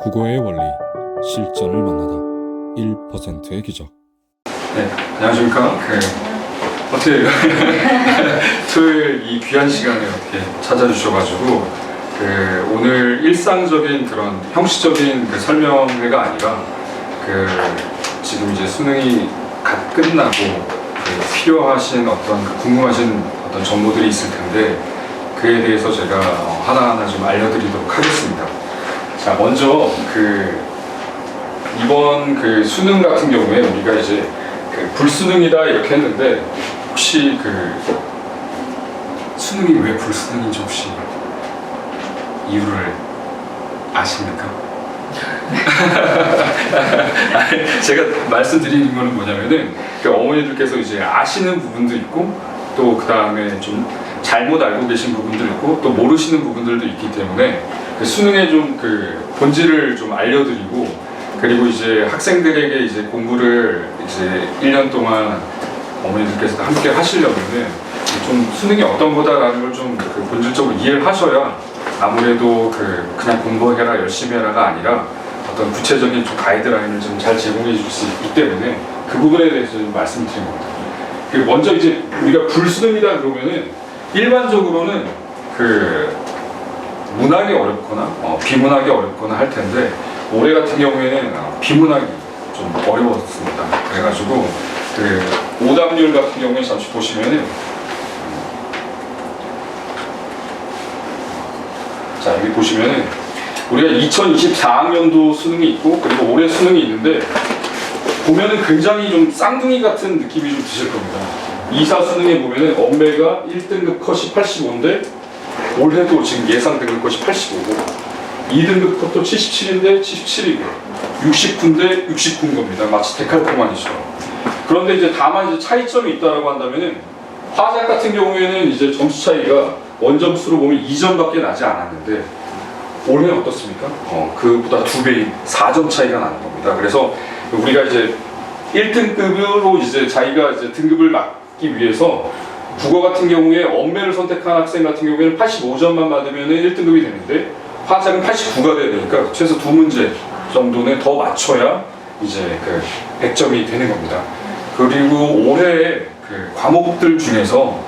국어의 원리, 실전을 만나다 1%의 기적. 네, 안녕하십니까. 어떻게 토요일 이 귀한 시간에 어떻게 찾아주셔가지고 오늘 일상적인 그런 형식적인 설명회가 아니라 지금 이제 수능이 갓 끝나고 필요하신 어떤 궁금하신 어떤 정보들이 있을 텐데 그에 대해서 제가 하나하나 좀 알려드리도록 하겠습니다. 자, 먼저 이번 수능 같은 경우에 우리가 이제 불수능이다 이렇게 했는데 혹시 수능이 왜 불수능인지 혹시 이유를 아십니까? 제가 말씀드리는 거는 뭐냐면은 어머니들께서 이제 아시는 부분도 있고 또 그 다음에 좀 잘못 알고 계신 부분도 있고 또 모르시는 부분들도 있기 때문에 수능의 좀 본질을 좀 알려드리고 그리고 이제 학생들에게 이제 공부를 이제 1년 동안 어머니들께서 함께 하시려면은 좀 수능이 어떤 거다라는 걸 좀 본질적으로 이해를 하셔야 아무래도 그냥 공부해라 열심히 해라가 아니라 어떤 구체적인 좀 가이드라인을 좀 잘 제공해 줄 수 있기 때문에 그 부분에 대해서 좀 말씀드린 겁니다. 먼저 이제 우리가 불수능이다 그러면은 일반적으로는 문학이 어렵거나 비문학이 어렵거나 할 텐데 올해 같은 경우에는 비문학이 좀 어려웠습니다. 그래가지고 오답률 같은 경우에 잠시 보시면은 자 여기 보시면은 우리가 2024학년도 수능이 있고 그리고 올해 수능이 있는데 보면은 굉장히 좀 쌍둥이 같은 느낌이 좀 드실 겁니다. 2사 수능에 보면은 엄매가 1등급 컷이 85인데 올해도 지금 예상 등급 컷이 85고 2등급 컷도 77인데 77이고 69인데 69인 겁니다. 마치 데칼코마니죠. 그런데 이제 다만 이제 차이점이 있다라고 한다면은 화작 같은 경우에는 이제 점수 차이가 원점수로 보면 2점밖에 나지 않았는데 올해는 어떻습니까? 그보다 2배인 4점 차이가 나는 겁니다. 그래서 우리가 이제 1등급으로 이제 자기가 이제 등급을 맞기 위해서 국어 같은 경우에 엄매를 선택한 학생 같은 경우에는 85점만 받으면 1등급이 되는데 화작은 89가 돼야 되니까 최소 2문제 정도는 더 맞춰야 이제 100점이 되는 겁니다. 그리고 올해 과목들 중에서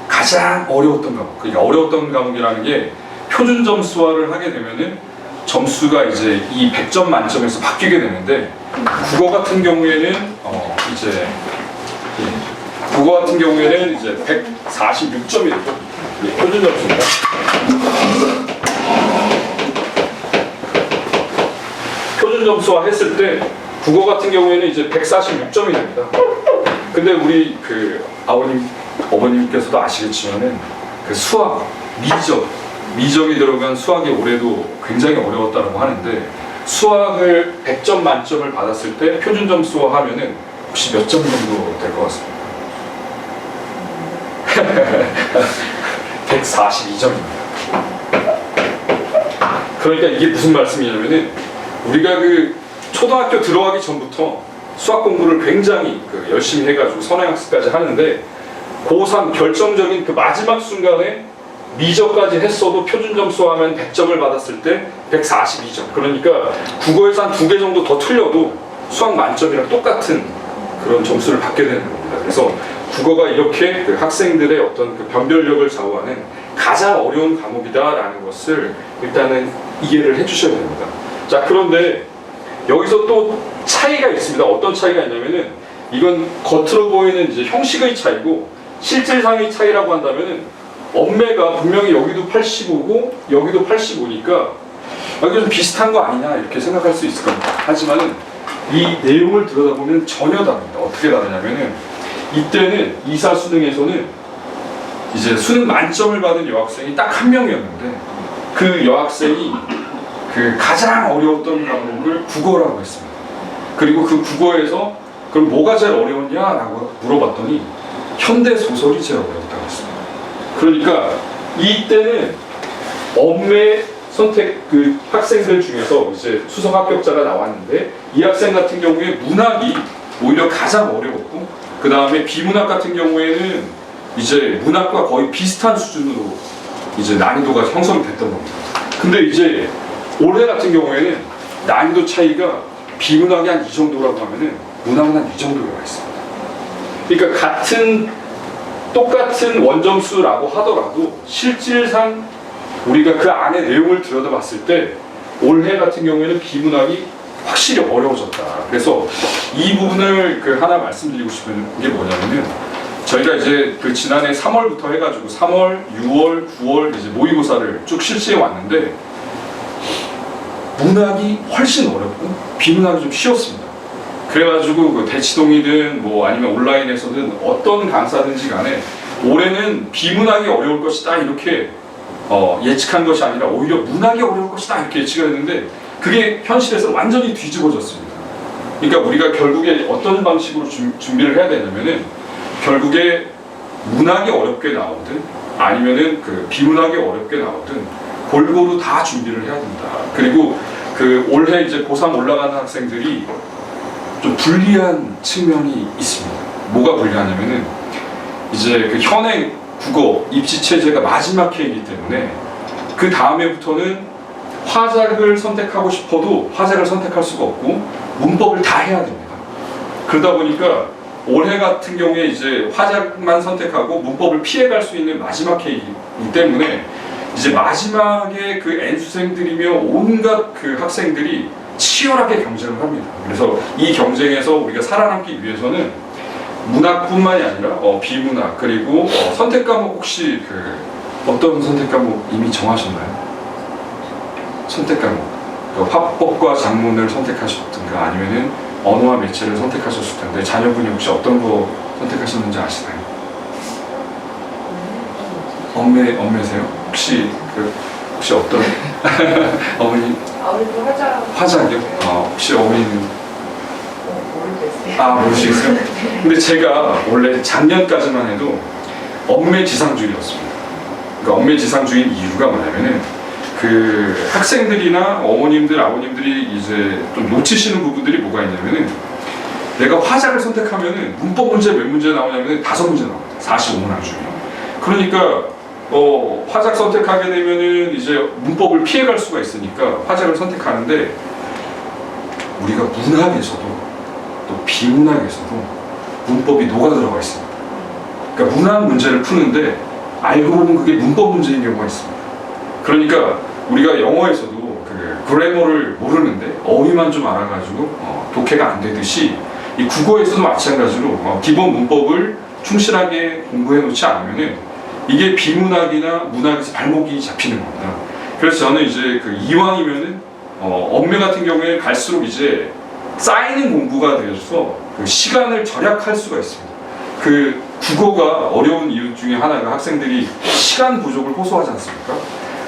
가장 어려웠던 과목, 그러니까 어려웠던 과목이라는 게 표준 점수화를 하게 되면은 점수가 이제 이 100점 만점에서 바뀌게 되는데 국어 같은 경우에는 국어 같은 경우에는 이제 146점이 되죠. 표준 점수입니다. 표준 점수화 했을 때 국어 같은 경우에는 이제 146점이 됩니다. 근데 우리 어머님께서도 아시겠지만은 수학, 미적이 들어간 수학이 올해도 굉장히 어려웠다고 하는데 수학을 100점 만점을 받았을 때 표준 점수화 하면은 혹시 몇 점 정도 될 것 같습니다? 142점입니다. 그러니까 이게 무슨 말씀이냐면은 우리가 초등학교 들어가기 전부터 수학 공부를 굉장히 열심히 해가지고 선행학습까지 하는데 고3 결정적인 마지막 순간에 미적까지 했어도 표준 점수하면 100점을 받았을 때 142점. 그러니까 국어에서 한 2개 정도 더 틀려도 수학 만점이랑 똑같은 그런 점수를 받게 되는 겁니다. 그래서 국어가 이렇게 학생들의 어떤 변별력을 좌우하는 가장 어려운 과목이다라는 것을 일단은 이해를 해주셔야 됩니다. 자, 그런데 여기서 또 차이가 있습니다. 어떤 차이가 있냐면은 이건 겉으로 보이는 이제 형식의 차이고 실질상의 차이라고 한다면은 엄매가 분명히 여기도 85고 여기도 85니까 이게 좀 비슷한 거 아니냐 이렇게 생각할 수 있을 겁니다. 하지만은 이 내용을 들여다보면 전혀 다릅니다. 어떻게 다르냐면은 이때는 2사 수능에서는 이제 수능 만점을 받은 여학생이 딱 한 명이었는데 그 여학생이 가장 어려웠던 과목을 국어라고 했습니다. 그리고 그 국어에서 그럼 뭐가 제일 어려웠냐라고 물어봤더니 현대 소설이 제일 어려웠다고 했습니다. 그러니까 이때는 엄매 선택 학생들 중에서 이제 수석 합격자가 나왔는데 이 학생 같은 경우에 문학이 오히려 가장 어려웠고 그 다음에 비문학 같은 경우에는 이제 문학과 거의 비슷한 수준으로 이제 난이도가 형성이 됐던 겁니다. 근데 이제 올해 같은 경우에는 난이도 차이가 비문학이 한 이 정도라고 하면은 문학은 한 이 정도가 있습니다. 그러니까 똑같은 원점수라고 하더라도 실질상 우리가 그 안에 내용을 들여다봤을 때 올해 같은 경우에는 비문학이 확실히 어려워졌다. 그래서 이 부분을 하나 말씀드리고 싶은 게 뭐냐면은 저희가 이제 지난해 3월부터 해가지고 3월, 6월, 9월 이제 모의고사를 쭉 실시해 왔는데 문학이 훨씬 어렵고 비문학이 좀 쉬웠습니다. 그래가지고 대치동이든 뭐 아니면 온라인에서든 어떤 강사든지 간에 올해는 비문학이 어려울 것이다 이렇게 예측한 것이 아니라 오히려 문학이 어려울 것이다 이렇게 예측을 했는데 그게 현실에서 완전히 뒤집어졌습니다. 그러니까 우리가 결국에 어떤 방식으로 준비를 해야 되냐면은 결국에 문학이 어렵게 나오든 아니면은 비문학이 어렵게 나오든 골고루 다 준비를 해야 된다. 그리고 올해 이제 고3 올라가는 학생들이 좀 불리한 측면이 있습니다. 뭐가 불리하냐면은 이제 현행 국어 입시 체제가 마지막 해이기 때문에 그 다음에부터는 화작을 선택하고 싶어도 화작을 선택할 수가 없고 문법을 다 해야 됩니다. 그러다 보니까 올해 같은 경우에 이제 화작만 선택하고 문법을 피해갈 수 있는 마지막 해이기 때문에 이제 마지막에 N수생들이며 온갖 학생들이 치열하게 경쟁을 합니다. 그래서 이 경쟁에서 우리가 살아남기 위해서는 문학뿐만이 아니라 비문학 그리고 선택 과목 혹시 어떤 선택 과목 이미 정하셨나요? 선택 과목 화법과 작문을 선택하셨든가 아니면은 언어와 매체를 선택하셨을 텐데 자녀분이 혹시 어떤 거 선택하셨는지 아시나요? 엄매세요? 혹시 어떤 어머니? 아무래도 화작이요? 혹시 어머니는? 모르겠어요. 모르시겠어요? 근데 제가 원래 작년까지만 해도 엄매지상주의였습니다. 그러니까 엄매지상주의인 이유가 뭐냐면은 학생들이나 어머님들, 아버님들이 이제 좀 놓치시는 부분들이 뭐가 있냐면은 내가 화작을 선택하면은 문법 문제 몇 문제 나오냐면은 5문제 나옵니다. 45문항 중에. 그러니까 화작 선택하게 되면은 이제 문법을 피해갈 수가 있으니까 화작을 선택하는데 우리가 문학에서도 또 비문학에서도 문법이 녹아 들어가 있습니다. 그러니까 문학 문제를 푸는데 알고 보면 그게 문법 문제인 경우가 있습니다. 그러니까 우리가 영어에서도 그래머를 모르는데 어휘만 좀 알아가지고 독해가 안 되듯이 이 국어에서도 마찬가지로 기본 문법을 충실하게 공부해 놓지 않으면은 이게 비문학이나 문학에서 발목이 잡히는 겁니다. 그래서 저는 이제 이왕이면은 엄매 같은 경우에 갈수록 이제 쌓이는 공부가 되어서 시간을 절약할 수가 있습니다. 국어가 어려운 이유 중에 하나가 학생들이 시간 부족을 호소하지 않습니까?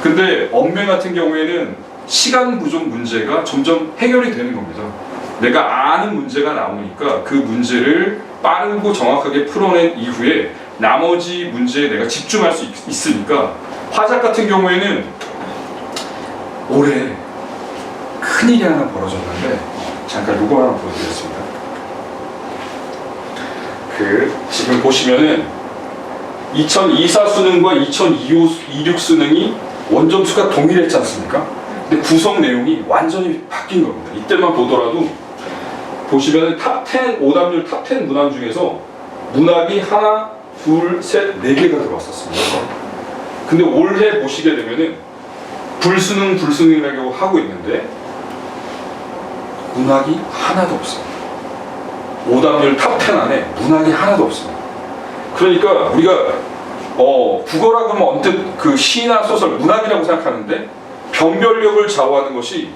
근데 엄매 같은 경우에는 시간 부족 문제가 점점 해결이 되는 겁니다. 내가 아는 문제가 나오니까 그 문제를 빠르고 정확하게 풀어낸 이후에 나머지 문제에 내가 집중할 수 있으니까 화작 같은 경우에는 올해 큰일이 하나 벌어졌는데 잠깐 요거 하나 보여드리겠습니다. 지금 보시면은 2024 수능과 2026 수능이 원점수가 동일했지 않습니까? 근데 구성 내용이 완전히 바뀐 겁니다. 이때만 보더라도 보시면은 탑10 오답률 탑10 문항 중에서 문학이 하나, 둘, 셋, 네 개가 들어왔었습니다. 근데 올해 보시게 되면은 불수능이라고 하고 있는데 문학이 하나도 없습니다. 오답률 탑10 안에 문학이 하나도 없습니다. 그러니까 우리가 국어라고 하면 언뜻 시나 소설, 문학이라고 생각하는데 변별력을 좌우하는 것이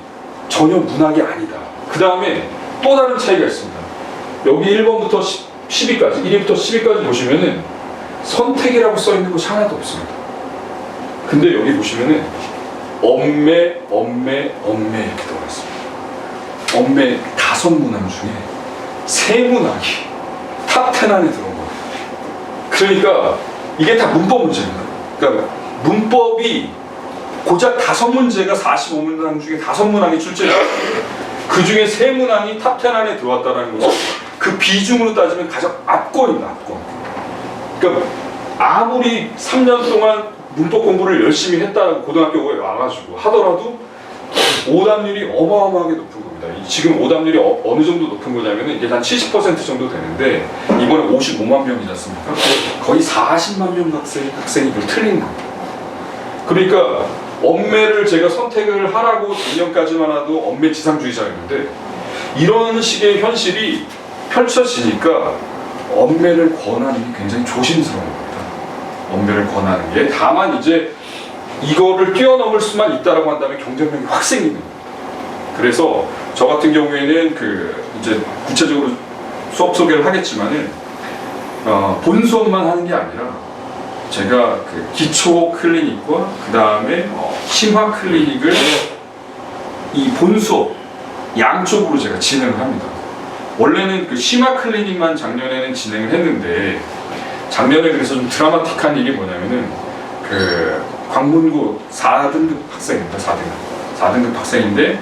전혀 문학이 아니다. 그 다음에 또 다른 차이가 있습니다. 여기 1번부터 10위까지, 1위부터 10위까지 보시면은 선택이라고 써 있는 것이 하나도 없습니다. 근데 여기 보시면은 엄매 이렇게 들어가 있습니다. 엄매 5문항 중에 3문항이 탑10 안에 들어온 거예요. 그러니까 이게 다 문법 문제입니다. 그러니까 문법이 고작 5문제가 45문항 중에 5문항이 출제돼요. 그 중에 3문항이 탑10 안에 들어왔다는 것은 그 비중으로 따지면 가장 압권입니다. 압권. 그러니까 아무리 3년 동안 문법 공부를 열심히 했다고 고등학교에 와가지고 하더라도 오답률이 어마어마하게 높은 겁니다. 지금 오답률이 어느 정도 높은 거냐면은 이게 한 70% 정도 되는데 이번에 55만 명이지 않습니까? 거의 40만 명 학생이 그걸 틀린 겁니다. 그러니까 엄매를 제가 선택을 하라고 작년까지만 해도 엄매 지상주의자였는데 이런 식의 현실이 펼쳐지니까 엄매를 권하는 게 굉장히 조심스러운 겁니다. 엄매를 권하는 게 다만 이제 이거를 뛰어넘을 수만 있다라고 한다면 경쟁력이 확 생기는 겁니다. 그래서 저 같은 경우에는 이제 구체적으로 수업 소개를 하겠지만은 본 수업만 하는 게 아니라 제가 기초 클리닉과 그 다음에 심화 클리닉을 이 본 수업 양쪽으로 제가 진행을 합니다. 원래는 심화 클리닉만 작년에는 진행을 했는데 작년에 그래서 좀 드라마틱한 일이 뭐냐면은 광문고 4등급 학생입니다. 4등급 학생인데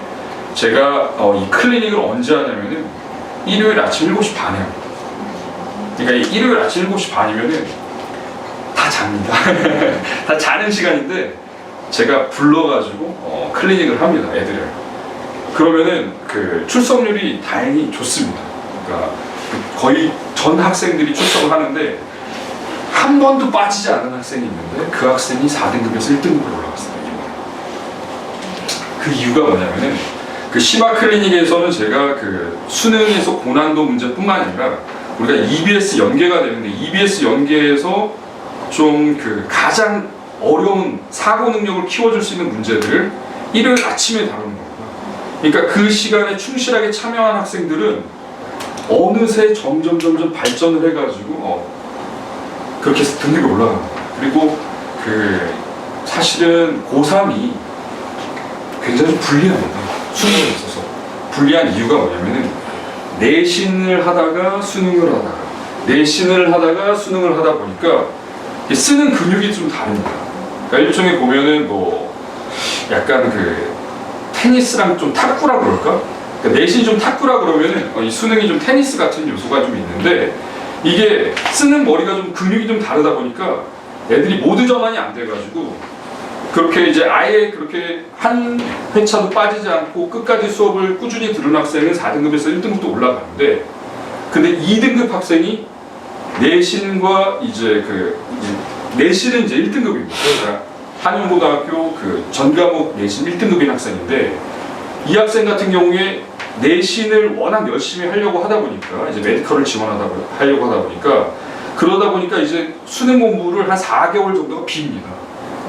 제가 이 클리닉을 언제 하냐면은 일요일 아침 7시 반에 합니다. 그러니까 일요일 아침 7시 반이면은 다 잡니다. 다 자는 시간인데 제가 불러가지고 클리닉을 합니다. 애들을. 그러면은 출석률이 다행히 좋습니다. 그러니까 거의 전 학생들이 출석을 하는데 한 번도 빠지지 않은 학생이 있는데 그 학생이 4등급에서 1등급으로 올라갔습니다. 그 이유가 뭐냐면은 심화 클리닉에서는 제가 수능에서 고난도 문제뿐만 아니라 우리가 EBS 연계가 되는데 EBS 연계에서 좀 가장 어려운 사고 능력을 키워줄 수 있는 문제들을 일요일 아침에 다루는 겁니다. 그러니까 그 시간에 충실하게 참여한 학생들은 어느새 점점 발전을 해가지고 그렇게 해서 등급이 올라갑니다. 그리고 사실은 고3이 굉장히 불리합니다. 수능에 있어서. 불리한 이유가 뭐냐면은 내신을 하다가 수능을 하다가 내신을 하다가 수능을 하다 보니까 쓰는 근육이 좀 다릅니다. 그러니까 일종의 보면은 약간 테니스랑 좀 탁구라 그럴까? 그러니까 내신이 좀 탁구라 그러면은 이 수능이 좀 테니스 같은 요소가 좀 있는데 이게 쓰는 머리가 좀 근육이 좀 다르다 보니까 애들이 모두 전환이 안 돼가지고 그렇게 이제 아예 그렇게 한 회차도 빠지지 않고 끝까지 수업을 꾸준히 들은 학생은 4등급에서 1등급도 올라가는데 근데 2등급 학생이 내신과 내신은 이제 1등급입니다. 그러니까 한영고등학교 전 과목 내신 1등급인 학생인데 이 학생 같은 경우에 내신을 워낙 열심히 하려고 하다 보니까 이제 메디컬을 하려고 하다 보니까 그러다 보니까 이제 수능 공부를 한 4개월 정도가 빕니다.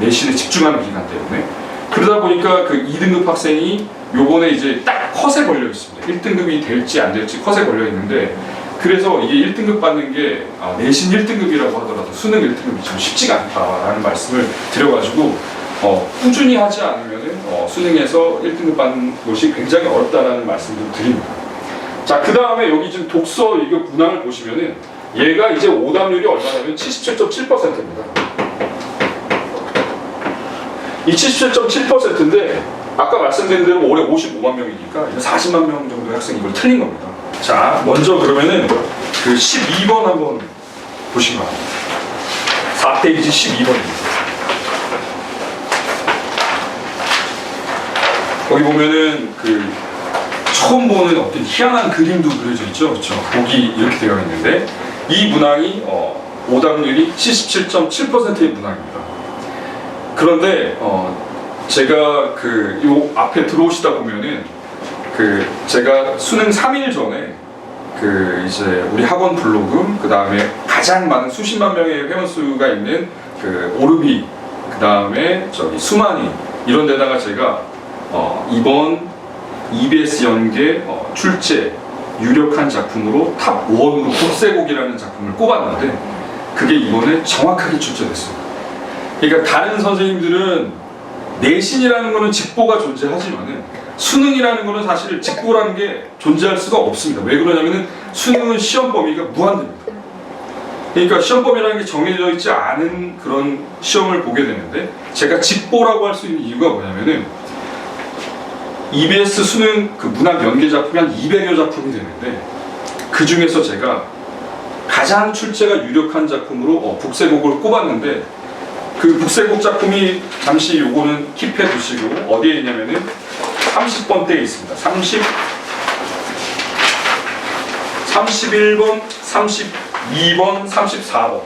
내신에 집중하는 기간 때문에 그러다 보니까 2등급 학생이 요번에 이제 딱 컷에 걸려 있습니다. 1등급이 될지 안 될지 컷에 걸려 있는데 그래서 이게 1등급 받는 게 내신 1등급이라고 하더라도 수능 1등급이 좀 쉽지가 않다라는 말씀을 드려가지고 꾸준히 하지 않으면은 수능에서 1등급 받는 것이 굉장히 어렵다는 말씀을 드립니다. 자, 그 다음에 여기 지금 독서 이거 문항을 보시면은 얘가 이제 오답률이 얼마냐면 77.7%입니다. 이 77.7%인데 아까 말씀드린 대로 올해 55만 명이니까 40만 명 정도의 학생이 이걸 틀린 겁니다. 자, 먼저 그러면은 12번 한번 보시기 바랍니다. 4페이지 12번입니다. 거기 보면은 처음 보는 어떤 희한한 그림도 그려져 있죠. 그렇죠? 복이 이렇게 되어 있는데 이 문항이 오답률이 77.7%의 문항입니다. 그런데 제가 요 앞에 들어오시다 보면은 제가 수능 3일 전에 이제 우리 학원 블로그 그 다음에 가장 많은 수십만 명의 회원수가 있는 오르비 그 다음에 수만이 이런 데다가 제가 이번 EBS 연계 출제 유력한 작품으로 탑 1으로 복세곡이라는 작품을 꼽았는데 그게 이번에 정확하게 출제됐습니다. 그러니까 다른 선생님들은 내신이라는 거는 직보가 존재하지만은 수능이라는 거는 사실 직보라는 게 존재할 수가 없습니다. 왜 그러냐면은 수능은 시험 범위가 무한됩니다. 그러니까 시험 범위라는 게 정해져 있지 않은 그런 시험을 보게 되는데 제가 직보라고 할 수 있는 이유가 뭐냐면은 EBS 수능 문학 연계 작품이 한 200여 작품이 되는데 그 중에서 제가 가장 출제가 유력한 작품으로 복세곡을 꼽았는데 그 복세곡 작품이 잠시 요거는 킵해 두시고 어디에 있냐면은 30번대에 있습니다. 31번, 32번, 34번.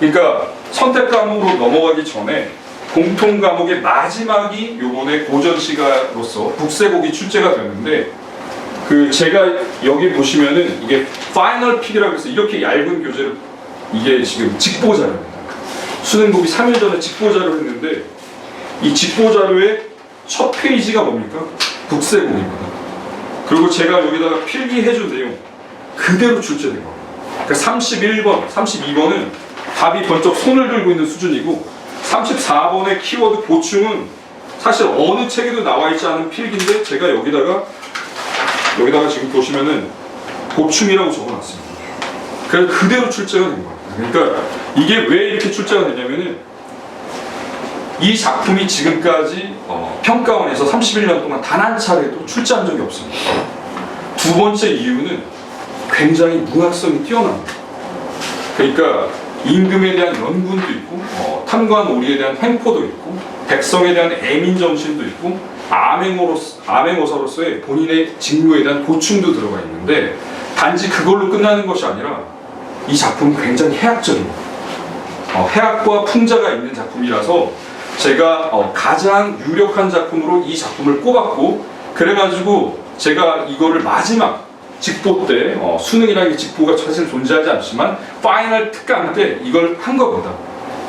그러니까 선택 과목으로 넘어가기 전에 공통 과목의 마지막이 요번에 고전 시가로서 국세곡이 출제가 됐는데, 그 제가 여기 보시면은 이게 파이널 픽이라고 해서 이렇게 얇은 교재를, 이게 지금 직보자료입니다. 수능국이 3일 전에 직보자료를 했는데, 이 직보자료의 첫 페이지가 뭡니까? 국세곡입니다. 그리고 제가 여기다가 필기해준 내용 그대로 출제된 겁니다. 그러니까 31번, 32번은 답이 번쩍 손을 들고 있는 수준이고, 34번의 키워드 보충은 사실 어느 책에도 나와 있지 않은 필기인데, 제가 여기다가 지금 보시면은 보충이라고 적어놨습니다. 그래서 그대로 출제가 된 겁니다. 그러니까 이게 왜 이렇게 출제가 되냐면은, 이 작품이 지금까지 평가원에서 31년 동안 단 한 차례도 출제한 적이 없습니다. 두 번째 이유는 굉장히 문학성이 뛰어납니다. 그러니까 임금에 대한 연군도 있고, 탐관오리에 대한 횡포도 있고, 백성에 대한 애민정신도 있고, 암행어사로서의 본인의 직무에 대한 고충도 들어가 있는데, 단지 그걸로 끝나는 것이 아니라 이 작품은 굉장히 해학적입니다. 해학과 풍자가 있는 작품이라서 제가 가장 유력한 작품으로 이 작품을 꼽았고, 그래가지고 제가 이거를 마지막 직보 때, 수능이라는 게 직보가 사실 존재하지 않지만 파이널 특강 때 이걸 한 겁니다.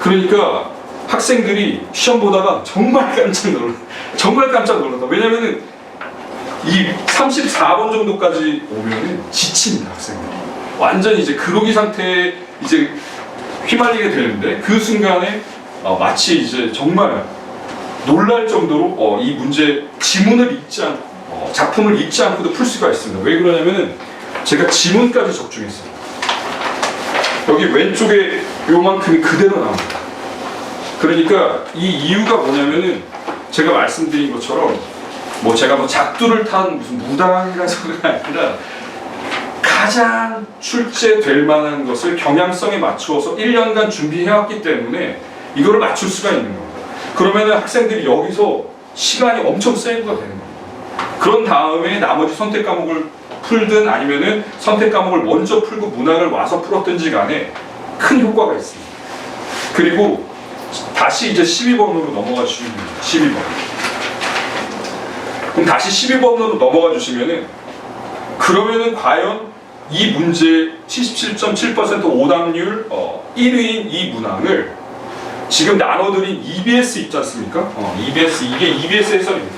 그러니까 학생들이 시험 보다가 정말 깜짝 놀랐다. 왜냐면은 이 34번 정도까지 오면은 지칩니다, 학생들이. 완전히 이제 그로기 상태에 이제 휘말리게 되는데, 그 순간에 마치 이제 정말 놀랄 정도로 이 문제 지문을 읽지 않고, 작품을 읽지 않고도 풀 수가 있습니다. 왜 그러냐면은 제가 지문까지 적중했습니다. 여기 왼쪽에 요만큼이 그대로 나옵니다. 그러니까 이 이유가 뭐냐면은, 제가 말씀드린 것처럼 제가 작두를 탄 무슨 무당이라서가 아니라, 가장 출제될 만한 것을 경향성에 맞추어서 1년간 준비해왔기 때문에 이거를 맞출 수가 있는 겁니다. 그러면 학생들이 여기서 시간이 엄청 세이브가 되는 겁니다. 그런 다음에 나머지 선택 과목을 풀든 아니면은 선택 과목을 먼저 풀고 문학을 와서 풀었든지 간에 큰 효과가 있습니다. 그리고 다시 이제 12번으로 넘어가 주시면 됩니다. 12번. 그럼 다시 12번으로 넘어가 주시면은, 그러면은 과연 이 문제 77.7% 오답률 1위인 이 문항을 지금 나눠드린 EBS 있지 않습니까? EBS, 이게 EBS 해설입니다.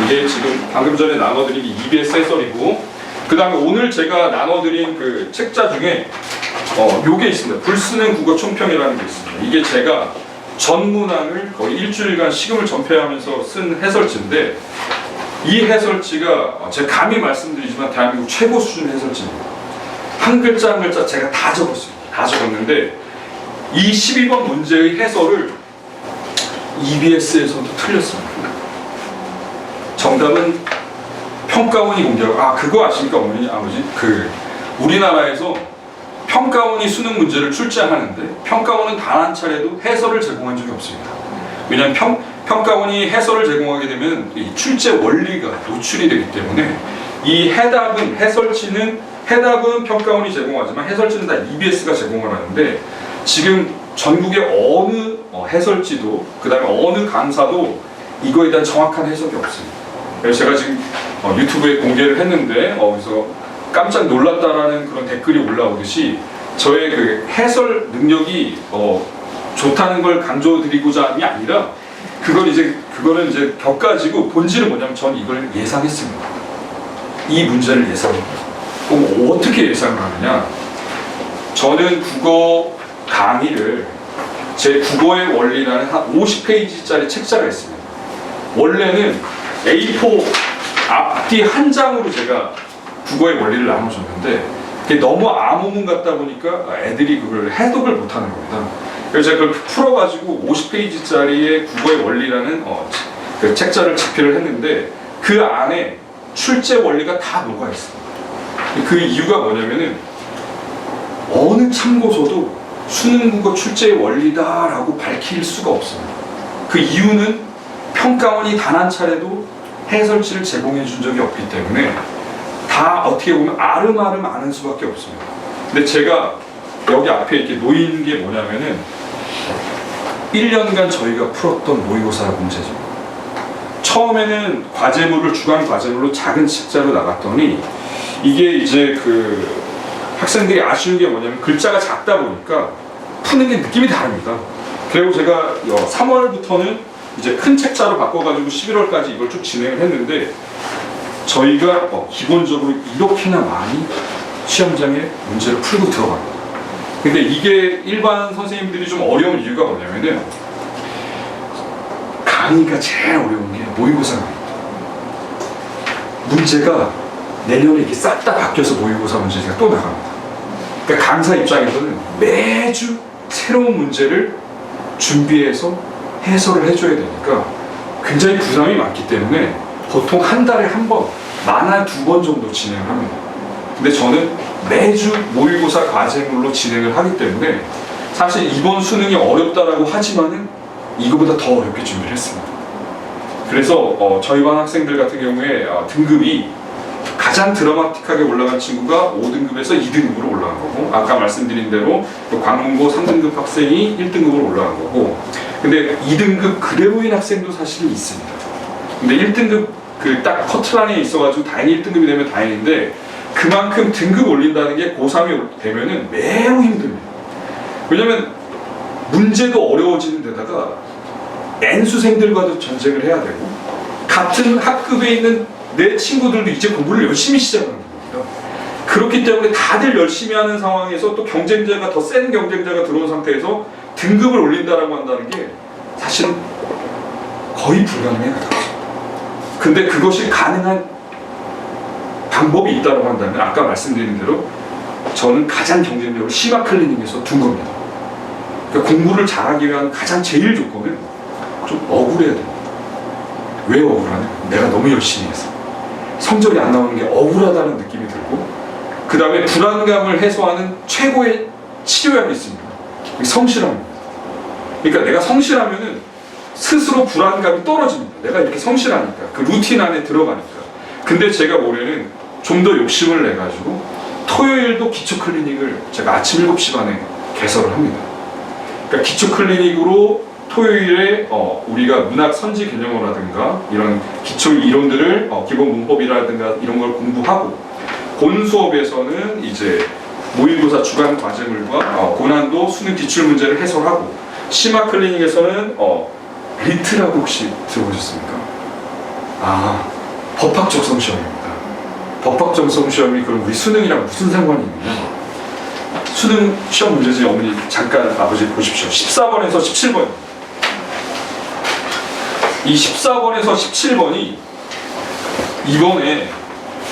이게 지금 방금 전에 나눠드린 게 EBS 해설이고, 그 다음에 오늘 제가 나눠드린 그 책자 중에 요게 있습니다. 불쓰는 국어 총평이라는 게 있습니다. 이게 제가 전 문항을 거의 일주일간 식음을 전폐하면서 쓴 해설지인데, 이 해설지가 제가 감히 말씀드리지만 대한민국 최고 수준 해설지입니다. 한 글자 한 글자 제가 다 적었습니다. 다 적었는데, 이 12번 문제의 해설을 EBS에서도 틀렸습니다. 정답은 평가원이 공개하고, 그거 아십니까, 어머니, 아버지? 우리나라에서 평가원이 수능 문제를 출제하는데, 평가원은 단 한 차례도 해설을 제공한 적이 없습니다. 왜냐하면 평가원이 해설을 제공하게 되면 이 출제 원리가 노출이 되기 때문에, 이 해답은 평가원이 제공하지만 해설지는 다 EBS가 제공을 하는데, 지금 전국의 어느 해설지도, 그 다음에 어느 강사도 이거에 대한 정확한 해석이 없습니다. 그래서 제가 지금 유튜브에 공개를 했는데, 그래서 깜짝 놀랐다라는 그런 댓글이 올라오듯이, 저의 그 해설 능력이 좋다는 걸 강조드리고자 함이 아니라, 그거는 이제 격가지고, 본질은 뭐냐면 전 이걸 예상했습니다. 이 문제를 예상합니다. 그럼 어떻게 예상을 하느냐? 저는 국어 강의를, 제 국어의 원리라는 한 50페이지짜리 책자가 있습니다. 원래는 A4 앞뒤 한 장으로 제가 국어의 원리를 나눠줬는데, 그게 너무 암호문 같다 보니까 애들이 그걸 해독을 못하는 겁니다. 그래서 제가 그걸 풀어가지고 50페이지짜리의 국어의 원리라는 그 책자를 집필을 했는데, 그 안에 출제 원리가 다 녹아 있습니다. 그 이유가 뭐냐면은, 어느 참고서도 수능국어 출제의 원리다라고 밝힐 수가 없습니다. 그 이유는 평가원이 단 한 차례도 해설지를 제공해 준 적이 없기 때문에 다 어떻게 보면 아름아름 아는 수밖에 없습니다. 근데 제가 여기 앞에 이렇게 놓인 게 뭐냐면은 1년간 저희가 풀었던 모의고사 문제죠. 처음에는 과제물을 주간 과제물로 작은 책자로 나갔더니 이게 이제 그 학생들이 아쉬운 게 뭐냐면 글자가 작다 보니까 푸는 게 느낌이 다릅니다. 그리고 제가 3월부터는 이제 큰 책자로 바꿔가지고 11월까지 이걸 쭉 진행을 했는데 저희가 기본적으로 이렇게나 많이 시험장에 문제를 풀고 들어갑니다. 근데 이게 일반 선생님들이 좀 어려운 이유가 뭐냐면은 강의가 제일 어려운 게 모의고사 강의입니다. 문제가 내년에 이게 싹 다 바뀌어서 모의고사 문제가 또 나갑니다. 그러니까 강사 입장에서는 매주 새로운 문제를 준비해서 해설을 해줘야 되니까 굉장히 부담이 많기 때문에 보통 한 달에 한 번, 많아 2번 정도 진행을 합니다. 근데 저는 매주 모의고사 과제물로 진행을 하기 때문에 사실 이번 수능이 어렵다라고 하지만은 이거보다 더 어렵게 준비를 했습니다. 그래서 저희 반 학생들 같은 경우에 등급이 가장 드라마틱하게 올라간 친구가 5등급에서 2등급으로 올라간 거고, 아까 말씀드린 대로 광문고 3등급 학생이 1등급으로 올라간 거고, 근데 2등급 그대로인 학생도 사실은 있습니다. 근데 1등급 그 딱 커트라인에 있어가지고 다행히 1등급이 되면 다행인데 그만큼 등급 올린다는 게 고3이 되면은 매우 힘듭니다. 왜냐면 문제도 어려워지는 데다가 N수생들과도 전쟁을 해야 되고 같은 학급에 있는 내 친구들도 이제 공부를 열심히 시작하는 겁니다. 그렇기 때문에 다들 열심히 하는 상황에서 또 경쟁자가 더 센 경쟁자가 들어온 상태에서 등급을 올린다라고 한다는 게 사실은 거의 불가능에 가깝죠. 근데 그것이 가능한 방법이 있다고 한다면 아까 말씀드린 대로 저는 가장 경쟁력을 심화 클리닉에서 둔 겁니다. 그러니까 공부를 잘하기 위한 가장 제일 조건은 좀 억울해야 됩니다. 왜 억울하냐? 내가 너무 열심히 해서 성적이 안 나오는 게 억울하다는 느낌이 들고, 그 다음에 불안감을 해소하는 최고의 치료약이 있습니다. 성실함입니다. 그러니까 내가 성실하면은 스스로 불안감이 떨어집니다. 내가 이렇게 성실하니까, 그 루틴 안에 들어가니까. 근데 제가 올해는 좀 더 욕심을 내가지고 토요일도 기초 클리닉을 제가 아침 7시 반에 개설을 합니다. 그러니까 기초 클리닉으로 토요일에 우리가 문학 선지 개념어라든가 이런 기초 이론들을 기본 문법이라든가 이런 걸 공부하고, 본 수업에서는 이제 모의고사 주간 과제물과 고난도 수능 기출 문제를 해설하고, 심화 클리닉에서는 리트라고 혹시 들어보셨습니까? 법학 적성 시험입니다. 법학 적성 시험이 그럼 우리 수능이랑 무슨 상관이 있느냐? 수능 시험 문제지 어머니 잠깐 아버지 보십시오. 14번에서 17번. 이 14번에서 17번이 이번에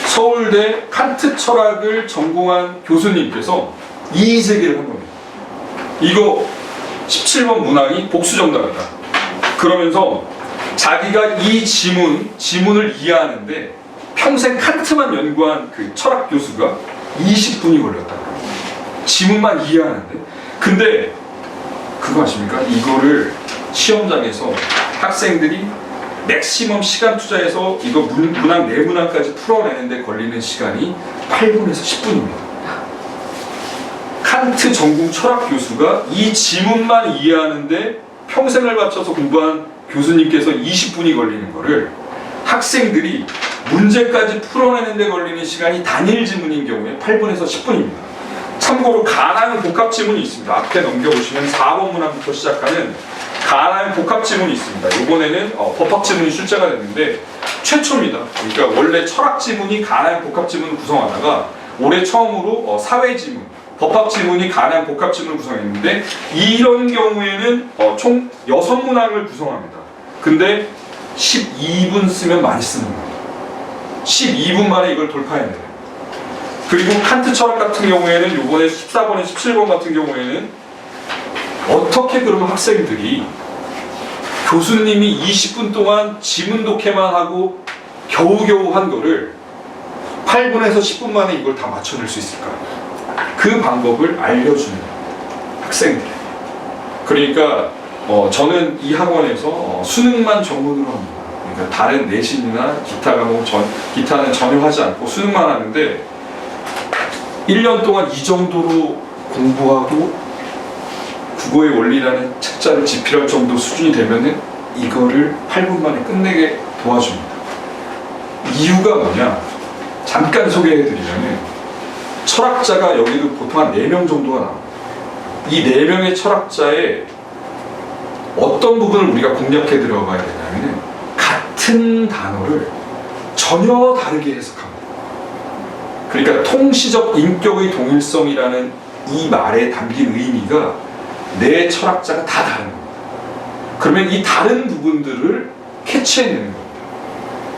서울대 칸트 철학을 전공한 교수님께서 이의 제기를 한 겁니다. 이거 17번 문항이 복수 정답이다. 그러면서 자기가 이 지문을 이해하는데 평생 칸트만 연구한 그 철학 교수가 20분이 걸렸다. 지문만 이해하는데. 근데 그거 아십니까? 이거를 시험장에서 학생들이 맥시멈 시간 투자해서 이거 문항 4문항까지 풀어내는데 걸리는 시간이 8분에서 10분입니다. 칸트 전공 철학 교수가 이 지문만 이해하는데 평생을 바쳐서 공부한 교수님께서 20분이 걸리는 거를 학생들이 문제까지 풀어내는데 걸리는 시간이 단일 지문인 경우에 8분에서 10분입니다. 참고로 가나는 복합 지문이 있습니다. 앞에 넘겨보시면 4번 문항부터 시작하는 가나는 복합 지문이 있습니다. 이번에는 법학 지문이 출제가 됐는데 최초입니다. 그러니까 원래 철학 지문이 가나는 복합 지문을 구성하다가 올해 처음으로 사회 지문, 법학 지문이 가나는 복합 지문을 구성했는데, 이런 경우에는 총 6문항을 구성합니다. 근데 12분 쓰면 많이 쓰는 거예요. 12분 만에 이걸 돌파해내요. 그리고 칸트 철학 같은 경우에는 이번에 14번에 17번 같은 경우에는 어떻게 그러면 학생들이 교수님이 20분 동안 지문 독해만 하고 겨우겨우 한 거를 8분에서 10분 만에 이걸 다 맞춰낼 수 있을까? 그 방법을 알려주는 학생들에게. 그러니까 저는 이 학원에서 수능만 전문으로 합니다. 그러니까 다른 내신이나 기타 과목 기타는 전혀 하지 않고 수능만 하는데 1년 동안 이 정도로 공부하고 국어의 원리라는 책자를 집필할 정도 수준이 되면은 이거를 8분 만에 끝내게 도와줍니다. 이유가 뭐냐? 잠깐 소개해드리면은 철학자가 여기도 보통 한 4명 정도가 나와요. 이 4명의 철학자의 어떤 부분을 우리가 공략해 들어가야 되냐면은 같은 단어를 전혀 다르게 해석합니다. 그러니까 통시적 인격의 동일성이라는 이 말에 담긴 의미가 내 철학자가 다 다른 겁니다. 그러면 이 다른 부분들을 캐치해내는 겁니다.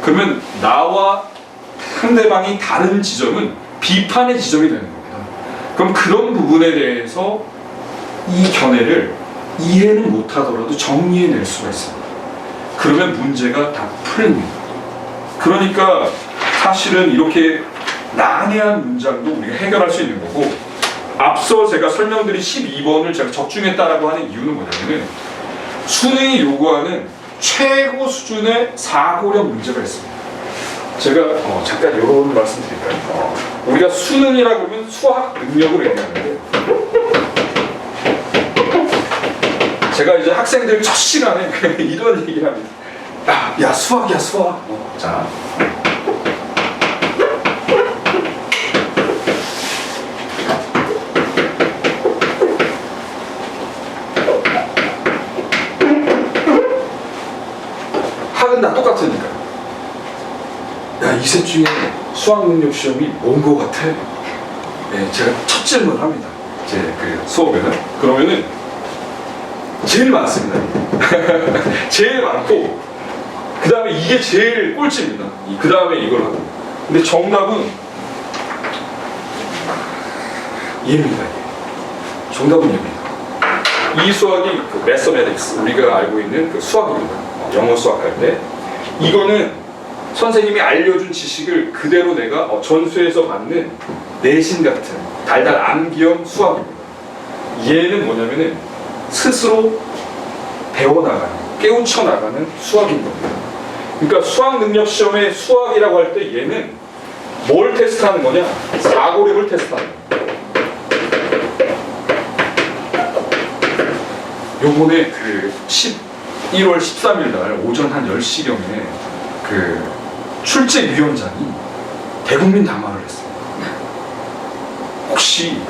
그러면 나와 상대방이 다른 지점은 비판의 지점이 되는 겁니다. 그럼 그런 부분에 대해서 이 견해를 이해는 못하더라도 정리해낼 수가 있습니다. 그러면 문제가 다 풀립니다. 그러니까 사실은 이렇게 난해한 문장도 우리가 해결할 수 있는 거고, 앞서 제가 설명드린 12번을 제가 적중했다라고 하는 이유는 뭐냐면은 수능이 요구하는 최고 수준의 사고력 문제가 있습니다. 제가 잠깐 이런 말씀 드릴까요? 우리가 수능이라고 하면 수학 능력을 얘기하는데, 제가 이제 학생들 첫 시간에 이런 얘기를 합니다. 야 수학이야 수학. 자, 학은 다 똑같으니까. 야, 이 셋 중에 수학 능력 시험이 뭔 거 같아? 네, 제가 첫 질문을 합니다. 제 그 수업에는. 그러면은 제일 많습니다. 제일 많고, 그 다음에 이게 제일 꼴찌입니다. 그 다음에 이걸 하고. 근데 정답은 얘입니다. 정답은 얘입니다. 이 수학이 그 매서메틱스, 우리가 알고 있는 그 수학입니다. 영어 수학할 때 이거는 선생님이 알려준 지식을 그대로 내가 전수해서 받는 내신 같은 달달 암기형 수학입니다. 얘는 뭐냐면은 스스로 배워나가는, 깨우쳐나가는 수학인 겁니다. 그러니까 수학 능력 시험에 수학이라고 할 때 얘는 뭘 테스트하는 거냐? 사고력을 테스트하는 거예요. 요번에 그 11월 13일 날 오전 한 10시경에 그 출제위원장이 대국민 담화를 했습니다. 혹시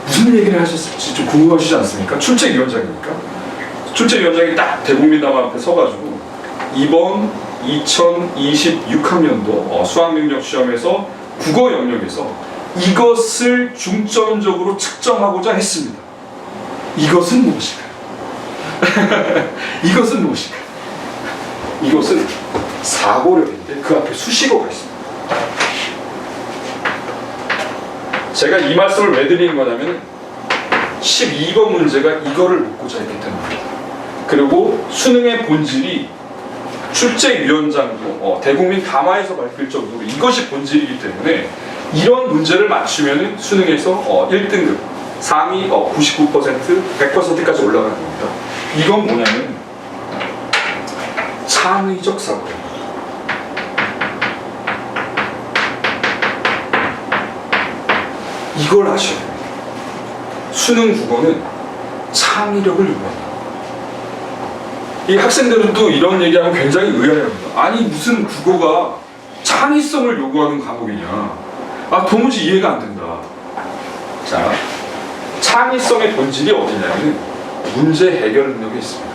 무슨 얘기를 하셨을지 좀 궁금하시지 않습니까? 출제위원장이니까. 출제위원장이 딱 대국민 담화 앞에 서가지고 이번 2026학년도 수학능력 시험에서 국어 영역에서 이것을 중점적으로 측정하고자 했습니다. 이것은 무엇일까요? 이것은 무엇일까요? 이것은 사고력인데 그 앞에 수식어가 있습니다. 제가 이 말씀을 왜 드리는 거냐면 12번 문제가 이거를 묻고자 했기 때문입니다. 그리고 수능의 본질이 출제위원장도 대국민 담화에서 밝힐 정도로 이것이 본질이기 때문에 이런 문제를 맞추면 수능에서 1등급 상위 99%, 100%까지 올라가는 겁니다. 이건 뭐냐면 창의적 사고력. 이걸 아셔야 됩니다. 수능 국어는 창의력을 요구합니다. 이 학생들은 또 이런 얘기하면 굉장히 의아해합니다. 아니 무슨 국어가 창의성을 요구하는 과목이냐? 도무지 이해가 안 된다. 자, 창의성의 본질이 어디냐면 문제 해결 능력에 있습니다.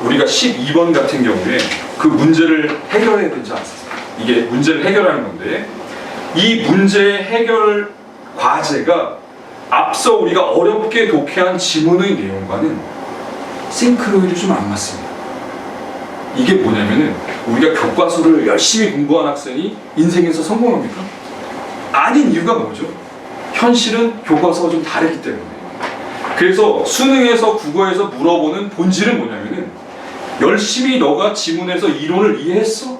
우리가 12번 같은 경우에 그 문제를 해결해야 되지 않습니까? 이게 문제를 해결하는 건데 이 문제 해결 과제가 앞서 우리가 어렵게 독해한 지문의 내용과는 싱크로율이 좀 안 맞습니다. 이게 뭐냐면은 우리가 교과서를 열심히 공부한 학생이 인생에서 성공합니까? 아닌 이유가 뭐죠? 현실은 교과서가 좀 다르기 때문에. 그래서 수능에서 국어에서 물어보는 본질은 뭐냐면은 열심히 너가 지문에서 이론을 이해했어?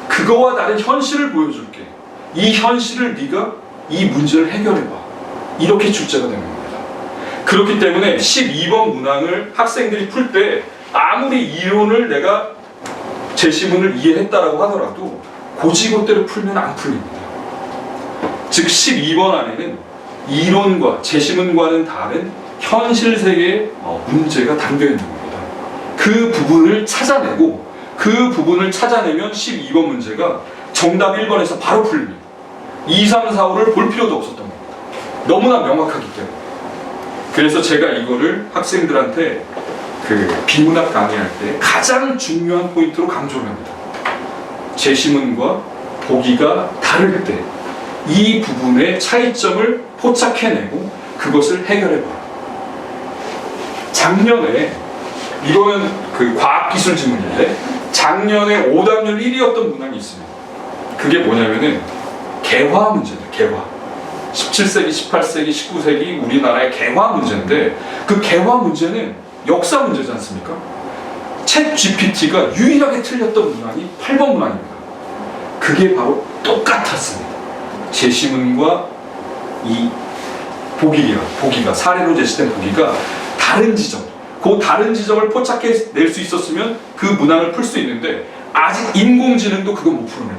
그거와 다른 현실을 보여줄게. 이 현실을 네가 이 문제를 해결해봐. 이렇게 출제가 되는 겁니다. 그렇기 때문에 12번 문항을 학생들이 풀 때 아무리 이론을 내가 제시문을 이해했다라고 하더라도 고지고대로 풀면 안 풀립니다. 즉 12번 안에는 이론과 제시문과는 다른 현실 세계의 문제가 담겨 있는 겁니다. 그 부분을 찾아내고 그 부분을 찾아내면 12번 문제가 정답 1번에서 바로 풀립니다. 2, 3, 4, 5를 볼 필요도 없었던 겁니다. 너무나 명확하기 때문에. 그래서 제가 이거를 학생들한테 그 비문학 강의할 때 가장 중요한 포인트로 강조를 합니다. 제시문과 보기가 다를 때 이 부분의 차이점을 포착해내고 그것을 해결해봐라. 작년에 이거는 그 과학기술 지문인데 작년에 오답률 1위였던 문항이 있습니다. 그게 뭐냐면은 개화 문제입니다. 개화. 17세기, 18세기, 19세기 우리나라의 개화 문제인데 그 개화 문제는 역사 문제지 않습니까? 챗 GPT가 유일하게 틀렸던 문항이 8번 문항입니다. 그게 바로 똑같았습니다. 제시문과 이 보기가 사례로 제시된 보기가 다른 지점, 그 다른 지점을 포착해낼 수 있었으면 그 문항을 풀 수 있는데 아직 인공지능도 그거 못 풀어내요.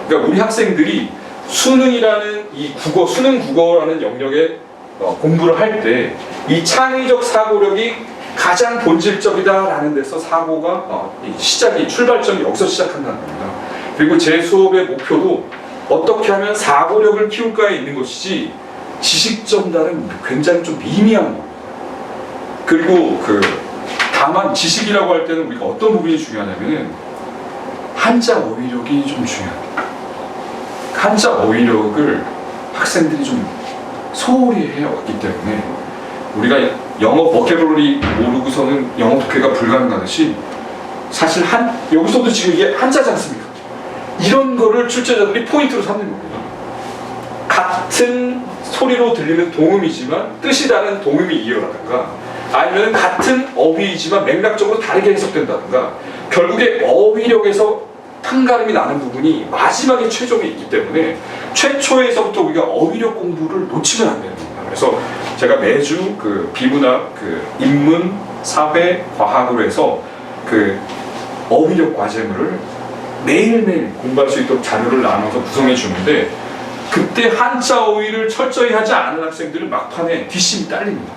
그러니까 우리 학생들이 수능이라는 이 국어, 수능 국어라는 영역에 공부를 할 때 이 창의적 사고력이 가장 본질적이다라는 데서 사고가 시작이 출발점이 여기서 시작한다는 겁니다. 그리고 제 수업의 목표도 어떻게 하면 사고력을 키울까에 있는 것이지 지식 전달은 굉장히 좀 미미한 겁니다. 그리고 다만 지식이라고 할 때는 우리가 어떤 부분이 중요하냐면은 한자 어휘력이 좀 중요합니다. 한자 어휘력을 학생들이 좀 소홀히 해왔기 때문에 우리가 영어 버케블러리 모르고서는 영어 독해가 불가능하듯이 사실 여기서도 지금 이게 한자지 않습니까? 이런 거를 출제자들이 포인트로 삼는 겁니다. 같은 소리로 들리는 동음이지만 뜻이 다른 동음이 이어라든가 아니면 같은 어휘이지만 맥락적으로 다르게 해석된다든가 결국에 어휘력에서 판가름이 나는 부분이 마지막에 최종에 있기 때문에 최초에서부터 우리가 어휘력 공부를 놓치면 안 되는 겁니다. 그래서 제가 매주 그 비문학, 인문, 사회, 과학으로 해서 그 어휘력 과제물을 매일매일 공부할 수 있도록 자료를 나눠서 구성해 주는데 그때 한자 어휘를 철저히 하지 않은 학생들은 막판에 뒷심이 딸립니다.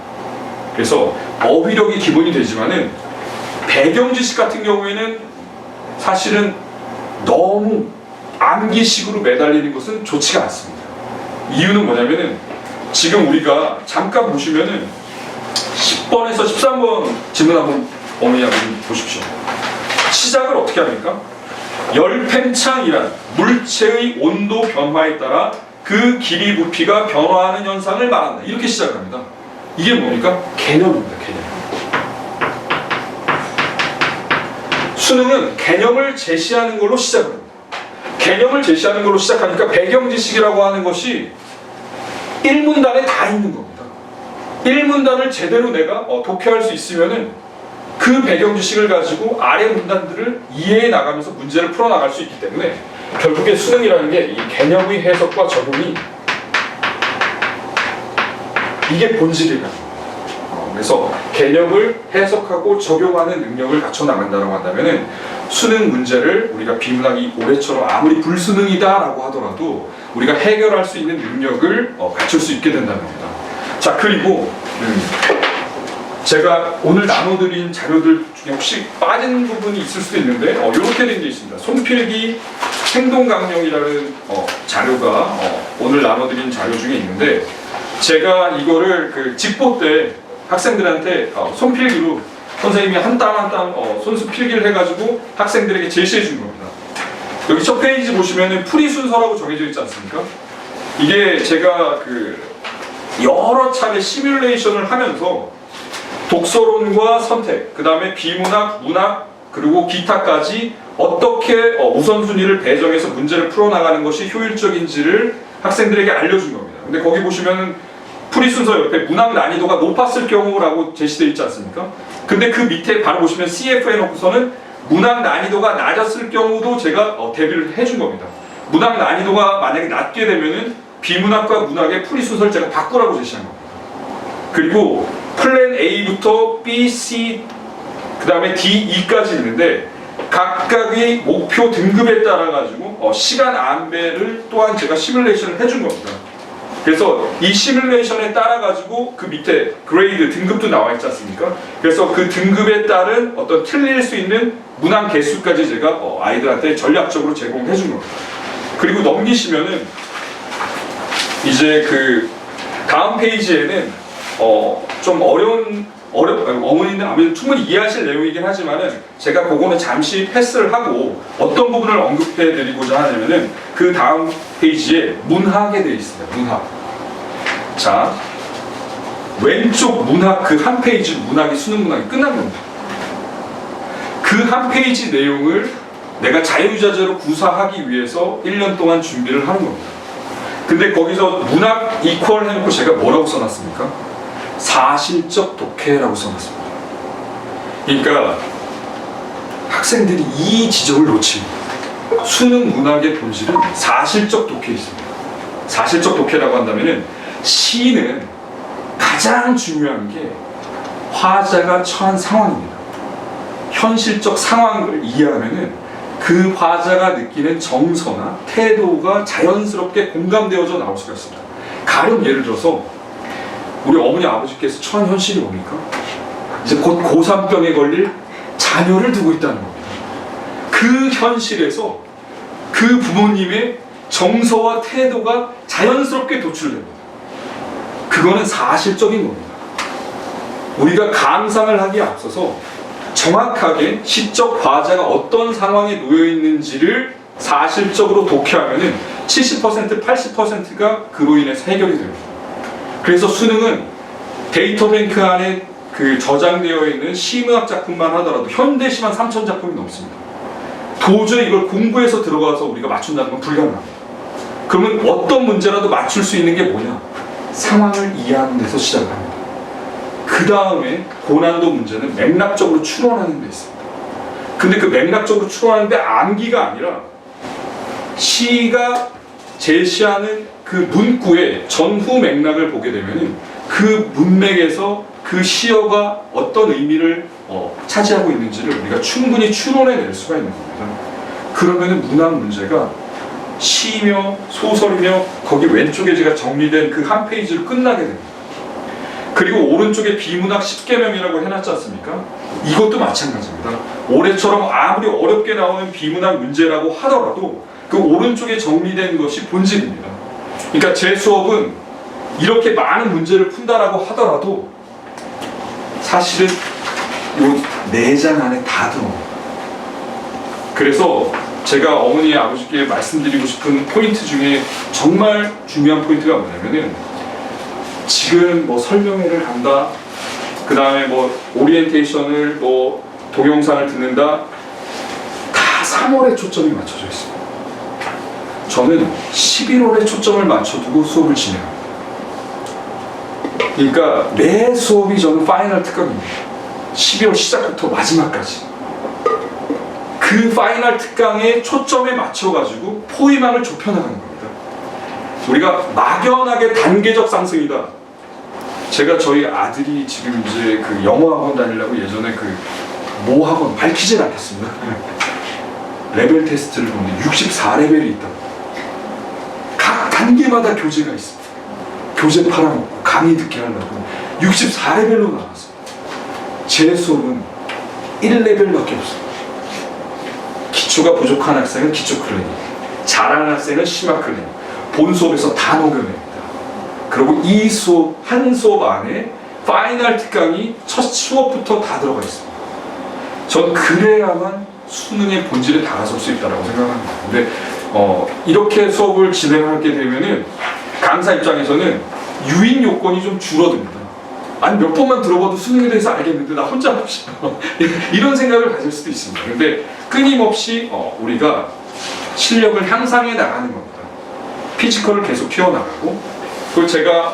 그래서 어휘력이 기본이 되지만은 배경 지식 같은 경우에는 사실은 너무 암기식으로 매달리는 것은 좋지가 않습니다. 이유는 뭐냐면은 지금 우리가 잠깐 보시면은 10번에서 13번 질문 한번 어머니 한번 보십시오. 시작을 어떻게 합니까? 열팽창이란 물체의 온도 변화에 따라 그 길이 부피가 변화하는 현상을 말한다. 이렇게 시작합니다. 이게 뭡니까? 개념입니다. 개념. 수능은 개념을 제시하는 걸로 시작을 합니다. 개념을 제시하는 걸로 시작하니까 배경 지식이라고 하는 것이 1문단에 다 있는 겁니다. 1문단을 제대로 내가 독해할 수 있으면은 그 배경 지식을 가지고 아래 문단들을 이해해 나가면서 문제를 풀어 나갈 수 있기 때문에 결국에 수능이라는 게 이 개념의 해석과 적용이 이게 본질이에요. 그래서 개념을 해석하고 적용하는 능력을 갖춰 나간다고 한다면은 수능 문제를 우리가 비문학이 올해처럼 아무리 불수능이다라고 하더라도 우리가 해결할 수 있는 능력을 갖출 수 있게 된다는 겁니다. 자, 그리고 제가 오늘 나눠드린 자료들 중에 혹시 빠진 부분이 있을 수도 있는데 이렇게 된 게 있습니다. 손필기 행동강령이라는 자료가 오늘 나눠드린 자료 중에 있는데 제가 이거를 그 직보 때 학생들한테 손필기로 선생님이 한 땀 한 땀 손수 필기를 해가지고 학생들에게 제시해 준 겁니다. 여기 첫 페이지 보시면은 풀이 순서라고 정해져 있지 않습니까? 이게 제가 그 여러 차례 시뮬레이션을 하면서 독서론과 선택, 그 다음에 비문학, 문학, 그리고 기타까지 어떻게 우선순위를 배정해서 문제를 풀어나가는 것이 효율적인지를 학생들에게 알려준 겁니다. 근데 거기 보시면은 풀이 순서 옆에 문학 난이도가 높았을 경우라고 제시되어 있지 않습니까? 근데 그 밑에 바로 보시면 CF 해놓고서는 문학 난이도가 낮았을 경우도 제가 대비를 해준 겁니다. 문학 난이도가 만약에 낮게 되면은 비문학과 문학의 풀이 순서를 제가 바꾸라고 제시한 겁니다. 그리고 플랜 A부터 B, C, 그 다음에 D, E까지 있는데 각각의 목표 등급에 따라 가지고 시간 안배를 또한 제가 시뮬레이션을 해준 겁니다. 그래서 이 시뮬레이션에 따라 가지고 그 밑에 그레이드 등급도 나와 있지 않습니까? 그래서 그 등급에 따른 어떤 틀릴 수 있는 문항 개수까지 제가 아이들한테 전략적으로 제공해 준 겁니다. 그리고 넘기시면은 이제 그 다음 페이지에는 좀 어머니는 아무래도 충분히 이해하실 내용이긴 하지만은 제가 그거는 잠시 패스를 하고 어떤 부분을 언급해 드리고자 하냐면은 그 다음 페이지에 문학에 되어 있습니다. 문학. 자, 왼쪽 문학 그 한 페이지 문학이 수능 문학이 끝난 겁니다. 그 한 페이지 내용을 내가 자유자재로 구사하기 위해서 1년 동안 준비를 하는 겁니다. 근데 거기서 문학 이퀄 해놓고 제가 뭐라고 써놨습니까? 사실적 독해라고 써놨습니다. 그러니까 학생들이 이 지점을 놓칩니다. 수능 문학의 본질은 사실적 독해에 있습니다. 사실적 독해라고 한다면은 시는 가장 중요한 게 화자가 처한 상황입니다. 현실적 상황을 이해하면은 그 화자가 느끼는 정서나 태도가 자연스럽게 공감되어져 나올 수가 있습니다. 가령 예를 들어서 우리 어머니 아버지께서 처한 현실이 뭡니까? 이제 곧 고산병에 걸릴 자녀를 두고 있다는 겁니다. 그 현실에서 그 부모님의 정서와 태도가 자연스럽게 도출됩니다. 그거는 사실적인 겁니다. 우리가 감상을 하기에 앞서서 정확하게 시적 화자가 어떤 상황에 놓여 있는지를 사실적으로 독해하면은 70%, 80%가 그로 인해서 해결이 됩니다. 그래서 수능은 데이터뱅크 안에 그 저장되어 있는 시문학 작품만 하더라도 현대시만 3,000작품이 넘습니다. 도저히 이걸 공부해서 들어가서 우리가 맞춘다는 건 불가능합니다. 그러면 어떤 문제라도 맞출 수 있는 게 뭐냐? 상황을 이해하는 데서 시작을 합니다. 그 다음에 고난도 문제는 맥락적으로 추론하는 데 있습니다. 근데 그 맥락적으로 추론하는데 암기가 아니라 시가 제시하는 그 문구의 전후 맥락을 보게 되면 그 문맥에서 그 시어가 어떤 의미를 차지하고 있는지를 우리가 충분히 추론해낼 수가 있는 겁니다. 그러면 문학 문제가 시며 소설이며 거기 왼쪽에 제가 정리된 그 한 페이지를 끝나게 됩니다. 그리고 오른쪽에 비문학 10개명이라고 해놨지 않습니까? 이것도 마찬가지입니다. 올해처럼 아무리 어렵게 나오는 비문학 문제라고 하더라도 그 오른쪽에 정리된 것이 본질입니다. 그러니까 제 수업은 이렇게 많은 문제를 푼다라고 하더라도 사실은 이 4장 안에 다 들어옵니다. 그래서 제가 어머니 아버지께 말씀드리고 싶은 포인트 중에 정말 중요한 포인트가 뭐냐면은 지금 뭐 설명회를 간다, 그 다음에 뭐 오리엔테이션을 뭐 동영상을 듣는다, 다 3월에 초점이 맞춰져 있습니다. 저는 11월에 초점을 맞춰두고 수업을 진행합니다. 그러니까 매 수업이 저는 파이널 특강입니다. 12월 시작부터 마지막까지. 그 파이널 특강의 초점에 맞춰가지고 포위망을 좁혀나가는 겁니다. 우리가 막연하게 단계적 상승이다. 제가 저희 아들이 지금 이제 그 영어 학원 다니려고 예전에 그 모 학원 밝히진 않겠습니다. 레벨 테스트를 보는데 64레벨이 있다. 각 단계마다 교재가 있습니다. 교재 팔아먹고 강의 듣게 하려고 64레벨로 나왔어요. 제 수업은 1레벨밖에 없어요. 기초가 부족한 학생은 기초 클리닉, 잘하는 학생은 심화 클리닉, 본 수업에서 다 녹여냅니다. 그리고 이 수업, 한 수업 안에 파이널 특강이 첫 수업부터 다 들어가 있습니다. 전 그래야만 수능의 본질에 다가설 수 있다고 생각합니다. 근데 이렇게 수업을 진행하게 되면은 강사 입장에서는 유인 요건이 좀 줄어듭니다. 아니 몇 번만 들어봐도 수능에 대해서 알겠는데 나 혼자 혹시 이런 생각을 가질 수도 있습니다. 근데 끊임없이 우리가 실력을 향상해 나가는 겁니다. 피지컬을 계속 키워나가고, 그리고 제가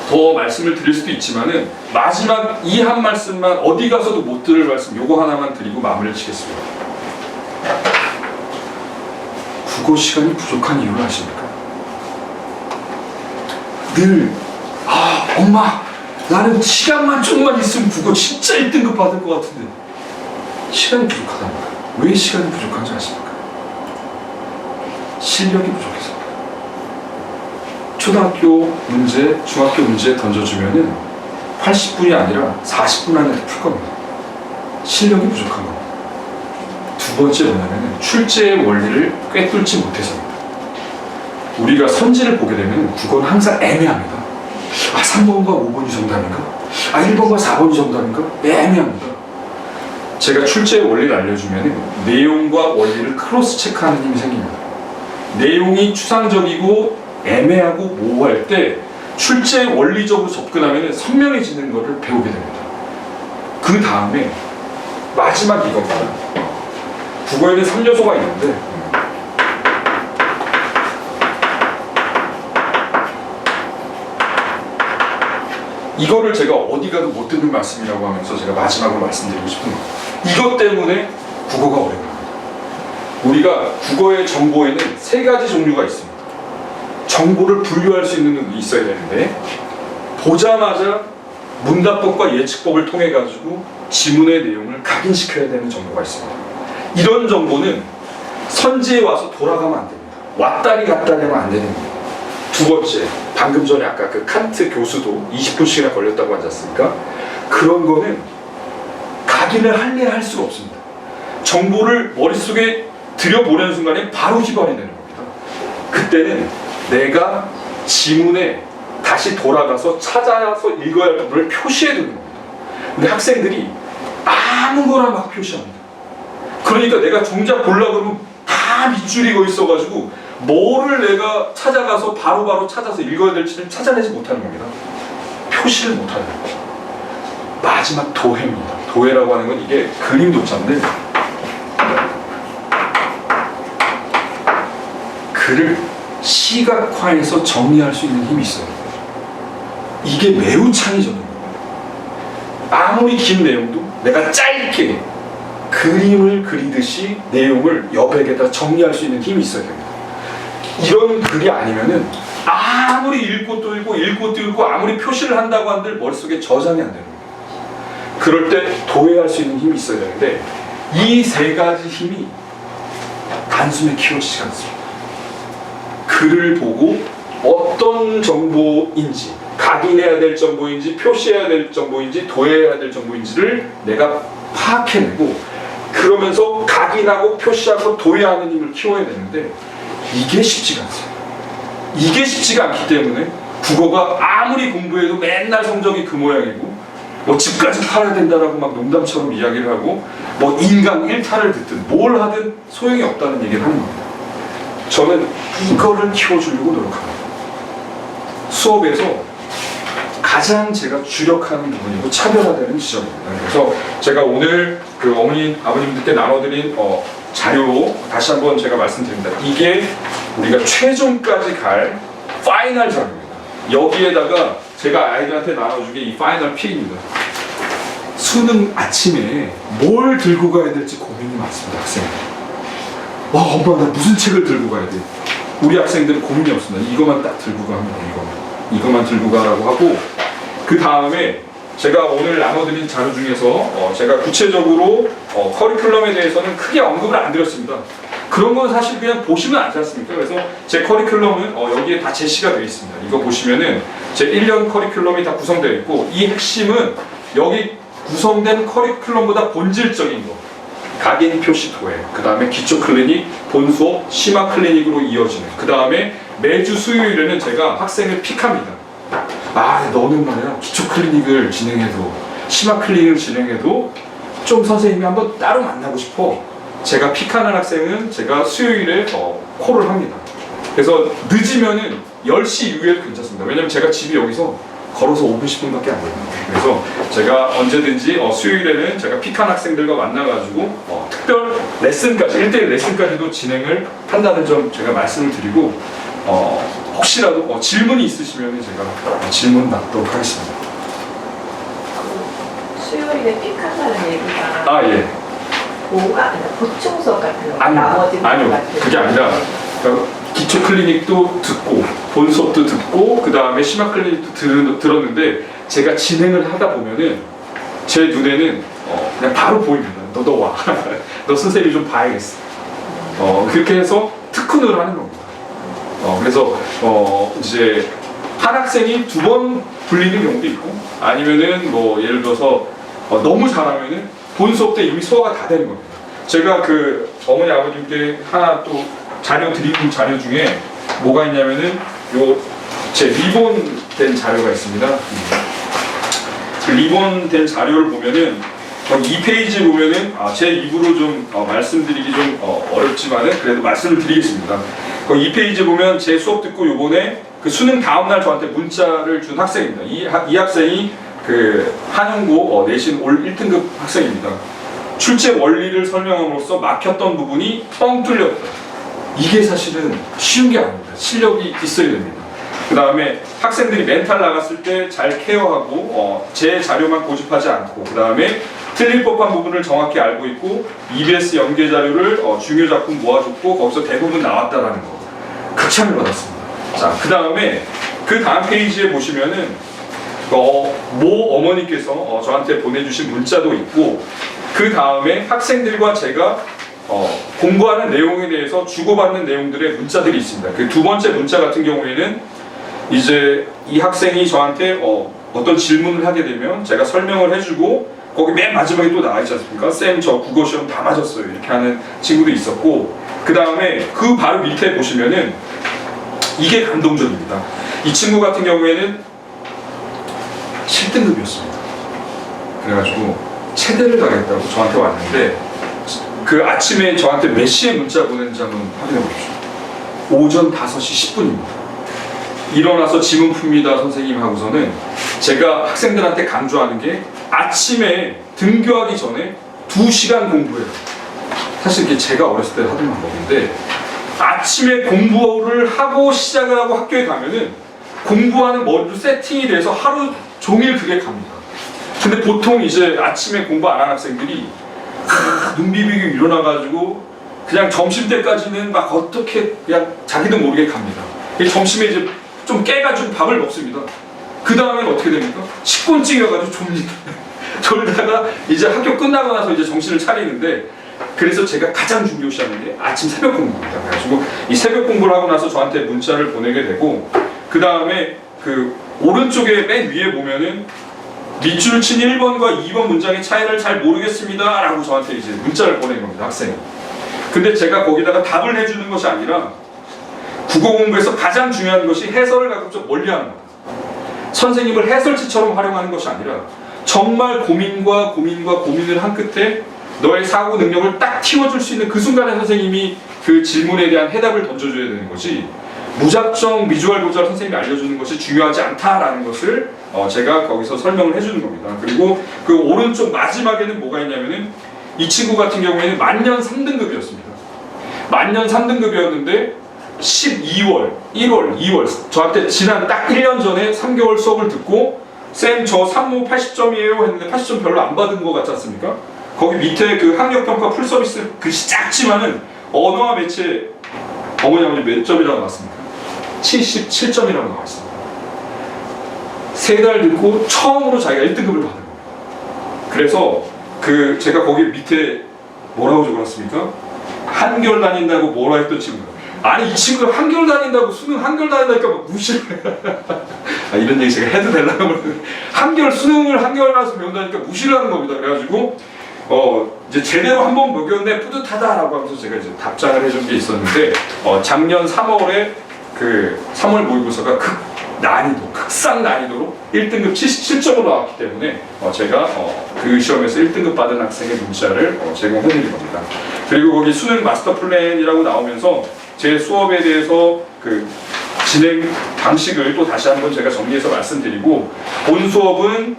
더 말씀을 드릴 수도 있지만은 마지막 이 한 말씀만 어디 가서도 못 들을 말씀 요거 하나만 드리고 마무리를 치겠습니다. 국어 시간이 부족한 이유를 아십니까? 늘 엄마 나는 시간만 좀만 있으면 국어 진짜 1등급 받을 것 같은데 시간이 부족하답니다. 왜 시간이 부족한지 아십니까? 실력이 부족해서입니다. 초등학교 문제, 중학교 문제 던져주면은 80분이 아니라 40분 안에 풀 겁니다. 실력이 부족한 겁니다. 두 번째 뭐냐면 출제의 원리를 꿰뚫지 못해서입니다. 우리가 선지를 보게 되면 국어는 항상 애매합니다. 3번과 5번이 정답인가? 1번과 4번이 정답인가? 애매합니다. 제가 출제의 원리를 알려주면 내용과 원리를 크로스 체크하는 힘이 생깁니다. 내용이 추상적이고 애매하고 모호할 때 출제의 원리적으로 접근하면 선명해지는 것을 배우게 됩니다. 그 다음에 마지막 이겁니다. 국어에는 3요소가 있는데 이거를 제가 어디 가도 못 듣는 말씀이라고 하면서 제가 마지막으로 말씀드리고 싶은 겁니다. 이것 때문에 국어가 어려워요. 우리가 국어의 정보에는 3가지 종류가 있습니다. 정보를 분류할 수 있는 눈이 있어야 되는데 보자마자 문답법과 예측법을 통해 가지고 지문의 내용을 각인시켜야 되는 정보가 있습니다. 이런 정보는 선지에 와서 돌아가면 안 됩니다. 왔다리 갔다리 하면 안 되는 겁니다. 두 번째, 방금 전에 아까 그 칸트 교수도 20분씩이나 걸렸다고 하지 않습니까? 그런 거는 각인을 할래야 할 수가 없습니다. 정보를 머릿속에 들여보내는 순간에 바로 휘발이 되는 겁니다. 그때는 내가 지문에 다시 돌아가서 찾아서 읽어야 할 부분을 표시해 두는 겁니다. 근데 학생들이 아무거나 막 표시합니다. 그러니까 내가 정작 보려고 그러면 다 밑줄이 거 있어가지고 뭐를 내가 찾아가서 바로바로 찾아서 읽어야 될지를 찾아내지 못하는 겁니다. 표시를 못하는 거죠. 마지막 도해입니다. 도해라고 하는 건 이게 그림 도자인데 글을 시각화해서 정리할 수 있는 힘이 있어요. 이게 매우 창의적인 겁니다. 아무리 긴 내용도 내가 짧게 그림을 그리듯이 내용을 여백에다 정리할 수 있는 힘이 있어야 됩니다. 이런 글이 아니면은 아무리 읽고 또 읽고 읽고 또 읽고 아무리 표시를 한다고 한들 머릿속에 저장이 안 되는 겁니다. 그럴 때 도회할 수 있는 힘이 있어야 되는데 이 3가지 힘이 단숨에 키워지지 않습니다. 글을 보고 어떤 정보인지 각인해야 될 정보인지 표시해야 될 정보인지 도해해야 될 정보인지를 내가 파악해내고 그러면서 각인하고 표시하고 도해하는 힘을 키워야 되는데 이게 쉽지가 않습니다. 이게 쉽지가 않기 때문에 국어가 아무리 공부해도 맨날 성적이 그 모양이고 뭐 집까지 팔아야 된다라고 막 농담처럼 이야기를 하고 뭐 인강 1타를 듣든 뭘 하든 소용이 없다는 얘기를 하는 겁니다. 저는 이거를 키워주려고 노력합니다. 수업에서 가장 제가 주력하는 부분이고 차별화되는 지점입니다. 그래서 제가 오늘 그 어머니, 아버님들께 나눠드린 자료 다시 한번 제가 말씀드립니다. 이게 우리가 최종까지 갈 파이널 자료입니다. 여기에다가 제가 아이들한테 나눠주게 이 파이널 P입니다. 수능 아침에 뭘 들고 가야 될지 고민이 많습니다. 학생들. 엄마 나 무슨 책을 들고 가야 돼? 우리 학생들은 고민이 없습니다. 이것만 딱 들고 가면 이것만 들고 가라고 하고 그 다음에 제가 오늘 나눠드린 자료 중에서 제가 구체적으로 커리큘럼에 대해서는 크게 언급을 안 드렸습니다. 그런 건 사실 그냥 보시면 알지 않습니까? 그래서 제 커리큘럼은 여기에 다 제시가 되어 있습니다. 이거 보시면은 제 1년 커리큘럼이 다 구성되어 있고 이 핵심은 여기 구성된 커리큘럼보다 본질적인 거 각인 표시 도해, 그 다음에 기초 클리닉, 본 수업, 심화 클리닉으로 이어지는 그 다음에 매주 수요일에는 제가 학생을 픽합니다. 너는 말이야 기초 클리닉을 진행해도 심화 클리닉을 진행해도 좀 선생님이 한번 따로 만나고 싶어. 제가 픽하는 학생은 제가 수요일에 콜을 합니다. 그래서 늦으면은 10시 이후에도 괜찮습니다. 왜냐면 제가 집이 여기서 걸어서 5분 10분밖에 안 걸립니다. 그래서 제가 언제든지 수요일에는 제가 픽한 학생들과 만나가지고 특별 레슨까지 1대1 레슨까지도 진행을 한다는 점 제가 말씀을 드리고 혹시라도 질문이 있으시면 제가 질문 받도록 하겠습니다. 수요일에 픽한다는 얘기가 예. 뭐가 아니라 보충 수업 같은 거? 아니요. 그게 아니라 그러니까 기초 클리닉도 듣고 본 수업도 듣고 그 다음에 심화 클리닉도 들었는데 제가 진행을 하다 보면은 제 눈에는 그냥 바로 보입니다. 너도 와. 너 선생님이 좀 봐야겠어. 그렇게 해서 특훈을 하는 겁니다. 그래서 이제 한 학생이 2번 불리는 경우도 있고, 아니면은 뭐 예를 들어서 너무 잘하면은 본 수업 때 이미 소화가 다 되는 겁니다. 제가 그 어머니 아버님께 하나 또 자료 드리는 자료 중에 뭐가 있냐면은 요 제 리본된 자료가 있습니다. 그 리본된 자료를 보면은 2페이지 보면은 제 입으로 좀 말씀드리기 좀 어렵지만은 그래도 말씀을 드리겠습니다. 그 2페이지 보면 제 수업 듣고 요번에 그 수능 다음날 저한테 문자를 준 학생입니다. 이 학생이 그 한영고 내신 올 1등급 학생입니다. 출제 원리를 설명함으로써 막혔던 부분이 뻥 뚫렸다. 이게 사실은 쉬운 게 아닙니다. 실력이 있어야 됩니다. 그 다음에 학생들이 멘탈 나갔을 때 잘 케어하고 제 자료만 고집하지 않고, 그 다음에 틀릴 법한 부분을 정확히 알고 있고 EBS 연계 자료를 중요 작품 모아줬고 거기서 대부분 나왔다라는 거 극찬을 받았습니다. 자, 그 다음에 그 다음 페이지에 보시면은 모 어머니께서 저한테 보내주신 문자도 있고, 그 다음에 학생들과 제가 공부하는 내용에 대해서 주고받는 내용들의 문자들이 있습니다. 그 2번째 문자 같은 경우에는 이제 이 학생이 저한테 어떤 질문을 하게 되면 제가 설명을 해주고 거기 맨 마지막에 또 나와 있지 않습니까? 쌤 저 국어 시험 다 맞았어요. 이렇게 하는 친구도 있었고, 그 다음에 그 바로 밑에 보시면은 이게 감동적입니다. 이 친구 같은 경우에는 7등급이었습니다. 그래가지고 체대를 가겠다고 저한테 왔는데 그 아침에 저한테 몇 시에 문자 보냈는지 한번 확인해 보십시오. 오전 5시 10분입니다. 일어나서 지문 풉니다 선생님 하고서는 제가 학생들한테 강조하는 게 아침에 등교하기 전에 2시간 공부해요. 사실 이게 제가 어렸을 때 하던 방법인데, 아침에 공부를 하고 시작을 하고 학교에 가면은 공부하는 머리로 세팅이 돼서 하루 종일 그게 갑니다. 근데 보통 이제 아침에 공부 안 하는 학생들이 눈 비비고 일어나가지고 그냥 점심때까지는 막 어떻게 그냥 자기도 모르게 갑니다. 점심에 이제 좀 깨가지고 밥을 먹습니다. 그 다음에는 어떻게 됩니까? 10분쯤이어가지고 좁니다. 졸다가 이제 학교 끝나고 나서 이제 정신을 차리는데, 그래서 제가 가장 중요시하는 게 아침 새벽 공부입니다. 그래가지고 이 새벽 공부를 하고 나서 저한테 문자를 보내게 되고, 그 다음에 그 오른쪽에 맨 위에 보면은 밑줄 친 1번과 2번 문장의 차이를 잘 모르겠습니다 라고 저한테 이제 문자를 보낸 겁니다, 학생이. 근데 제가 거기다가 답을 해주는 것이 아니라 국어 공부에서 가장 중요한 것이 해설을 가급적 멀리하는 겁니다. 선생님을 해설지처럼 활용하는 것이 아니라 정말 고민을 한 끝에 너의 사고 능력을 딱 틔워줄 수 있는 그 순간에 선생님이 그 질문에 대한 해답을 던져줘야 되는 거지, 무작정 미주알 고주알 선생님이 알려주는 것이 중요하지 않다라는 것을 제가 거기서 설명을 해주는 겁니다. 그리고 그 오른쪽 마지막에는 뭐가 있냐면은 이 친구 같은 경우에는 만년 3등급이었습니다. 만년 3등급이었는데 12월, 1월, 2월 저한테 지난 딱 1년 전에 3개월 수업을 듣고 쌤 저 3모 80점이에요 했는데 80점 별로 안 받은 것 같지 않습니까? 거기 밑에 그 학력평가 풀서비스 글씨 작지만은 언어와 매체 어머니 몇 점이라고 나왔습니까? 77점이라고 나왔습니다. 3달 듣고 처음으로 자기가 1등급을 받은 겁니다. 그래서 그 제가 거기 밑에 뭐라고 적어놨습니까? 한결 다닌다고 뭐라 했던 친구가, 아니 이 친구가 한결 다닌다고 수능 한결 다닌다니까 막 무시를 이런 얘기 제가 해도 되려고 그러는데 수능을 한결 가서 배운다니까 무시를 하는 겁니다. 그래가지고 이제 제대로 한번 먹였네 뿌듯하다라고 하면서 제가 이제 답장을 해준 게 있었는데, 작년 3월에 그 3월 모의고사가 극상 난이도로 1등급 77점으로 나왔기 때문에 제가 그 시험에서 1등급 받은 학생의 문자를 제공해드린 겁니다. 그리고 거기 수능 마스터 플랜이라고 나오면서 제 수업에 대해서 그 진행 방식을 또 다시 한번 제가 정리해서 말씀드리고, 본 수업은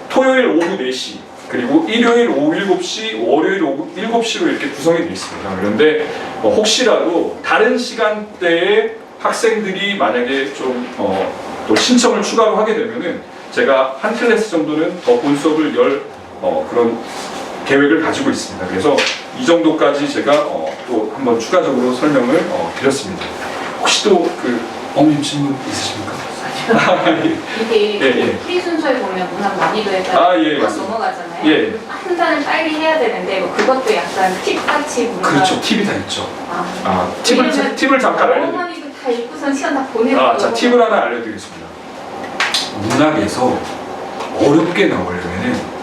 토요일 오후 4시, 그리고 일요일 오후 7시, 월요일 오후 7시로 이렇게 구성이 되어 있습니다. 그런데 혹시라도 다른 시간대에 학생들이 만약에 좀 또 신청을 추가로 하게 되면은 제가 한 클래스 정도는 더 본 수업을 열 그런 계획을 가지고 있습니다. 그래서 이 정도까지 제가 또 한번 추가적으로 설명을 드렸습니다. 혹시 또 그 어머님 질문 있으십니까? 이게 예. 프리 순서에 보면 문학 난이도에 따라 예, 확 넘어가잖아요. 예. 한 판단을 빨리 해야 되는데 뭐 그것도 약간 팁같이 뭔가 그렇죠. 팁이 다 있죠. 왜냐면 팁을 잠깐 알려드릴게요. 어머니도 다 읽고선 시간 다 보내고 자, 팁을 하나 알려드리겠습니다. 문학에서 어렵게 나오려면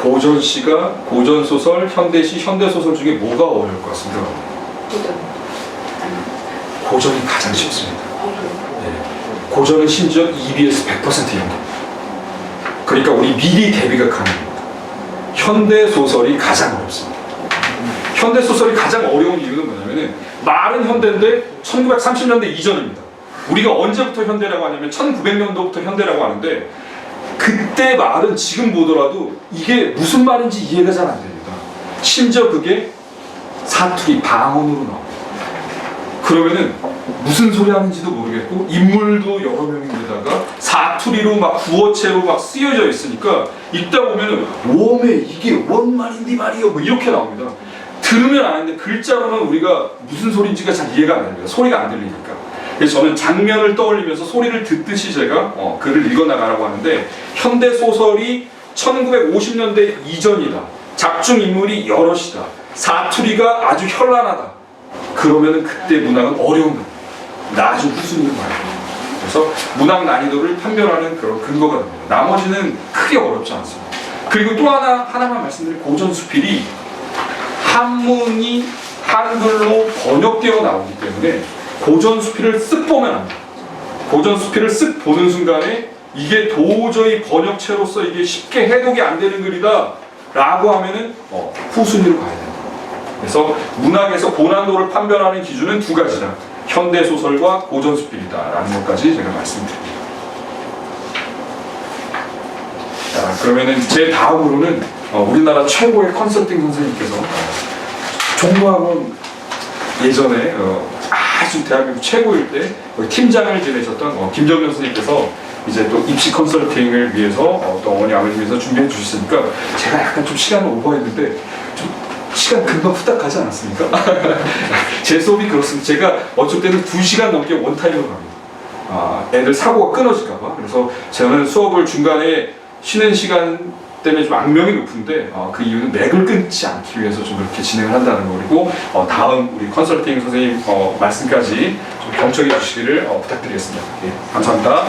고전시가 고전소설, 현대시, 현대소설 중에 뭐가 어려울 것 같습니다? 고전이 가장 쉽습니다. 고전은 심지어 EBS 100% 연결. 그러니까 우리 미리 대비가 가능합니다. 현대소설이 가장 어렵습니다. 현대소설이 가장 어려운 이유는 뭐냐면은 말은 현대인데 1930년대 이전입니다. 우리가 언제부터 현대라고 하냐면 1900년도부터 현대라고 하는데 그때 말은 지금 보더라도 이게 무슨 말인지 이해가 잘 안 됩니다. 심지어 그게 사투리 방언으로 나옵니다. 그러면은 무슨 소리 하는지도 모르겠고 인물도 여러 명인데다가 사투리로 막 구어체로 막 쓰여져 있으니까 읽다 보면은 웜에 이게 뭔 말인지 말이요 뭐 이렇게 나옵니다. 들으면 아는데 글자로는 우리가 무슨 소리인지가 잘 이해가 안 됩니다. 소리가 안 들리니까. 그래서 저는 장면을 떠올리면서 소리를 듣듯이 제가 글을 읽어나가라고 하는데 현대소설이 1950년대 이전이다. 작중 인물이 여럿이다. 사투리가 아주 현란하다. 그러면은 그때 문학은 어려운 겁니다. 아주 후순위로 가야 돼요. 그래서 문학 난이도를 판별하는 그런 근거가 됩니다. 나머지는 크게 어렵지 않습니다. 그리고 또 하나만 말씀드릴 고전수필이 한문이 한글로 번역되어 나오기 때문에 고전수필을 쓱 보면 안 돼요. 고전수필을 쓱 보는 순간에 이게 도저히 번역체로서 이게 쉽게 해독이 안 되는 글이다 라고 하면은 후순위로 가야 돼요. 그래서 문학에서 고난도를 판별하는 기준은 두 가지다. 현대소설과 고전수필이다 라는 것까지 제가 말씀드립니다. 자, 그러면은 제 다음으로는 우리나라 최고의 컨설팅 선생님께서 종로학원 예전에 아주 대한민국 최고일 때 팀장을 지내셨던 김정현 선생님께서 이제 또 입시 컨설팅을 위해서 또 어머니 아버지 위해서 준비해 주셨으니까 제가 약간 좀 시간을 오버했는데 좀 시간 금방 후딱 가지 않았습니까? 제 수업이 그렇습니다. 제가 어쩔 때는 2시간 넘게 원타임으로 갑니다. 애들 사고가 끊어질까봐. 그래서 저는 수업을 중간에 쉬는 시간 때문에 좀 악명이 높은데 그 이유는 맥을 끊지 않기 위해서 좀 그렇게 진행을 한다는 거. 그리고 다음 우리 컨설팅 선생님 말씀까지 좀 경청해 주시기를 부탁드리겠습니다. 예, 감사합니다.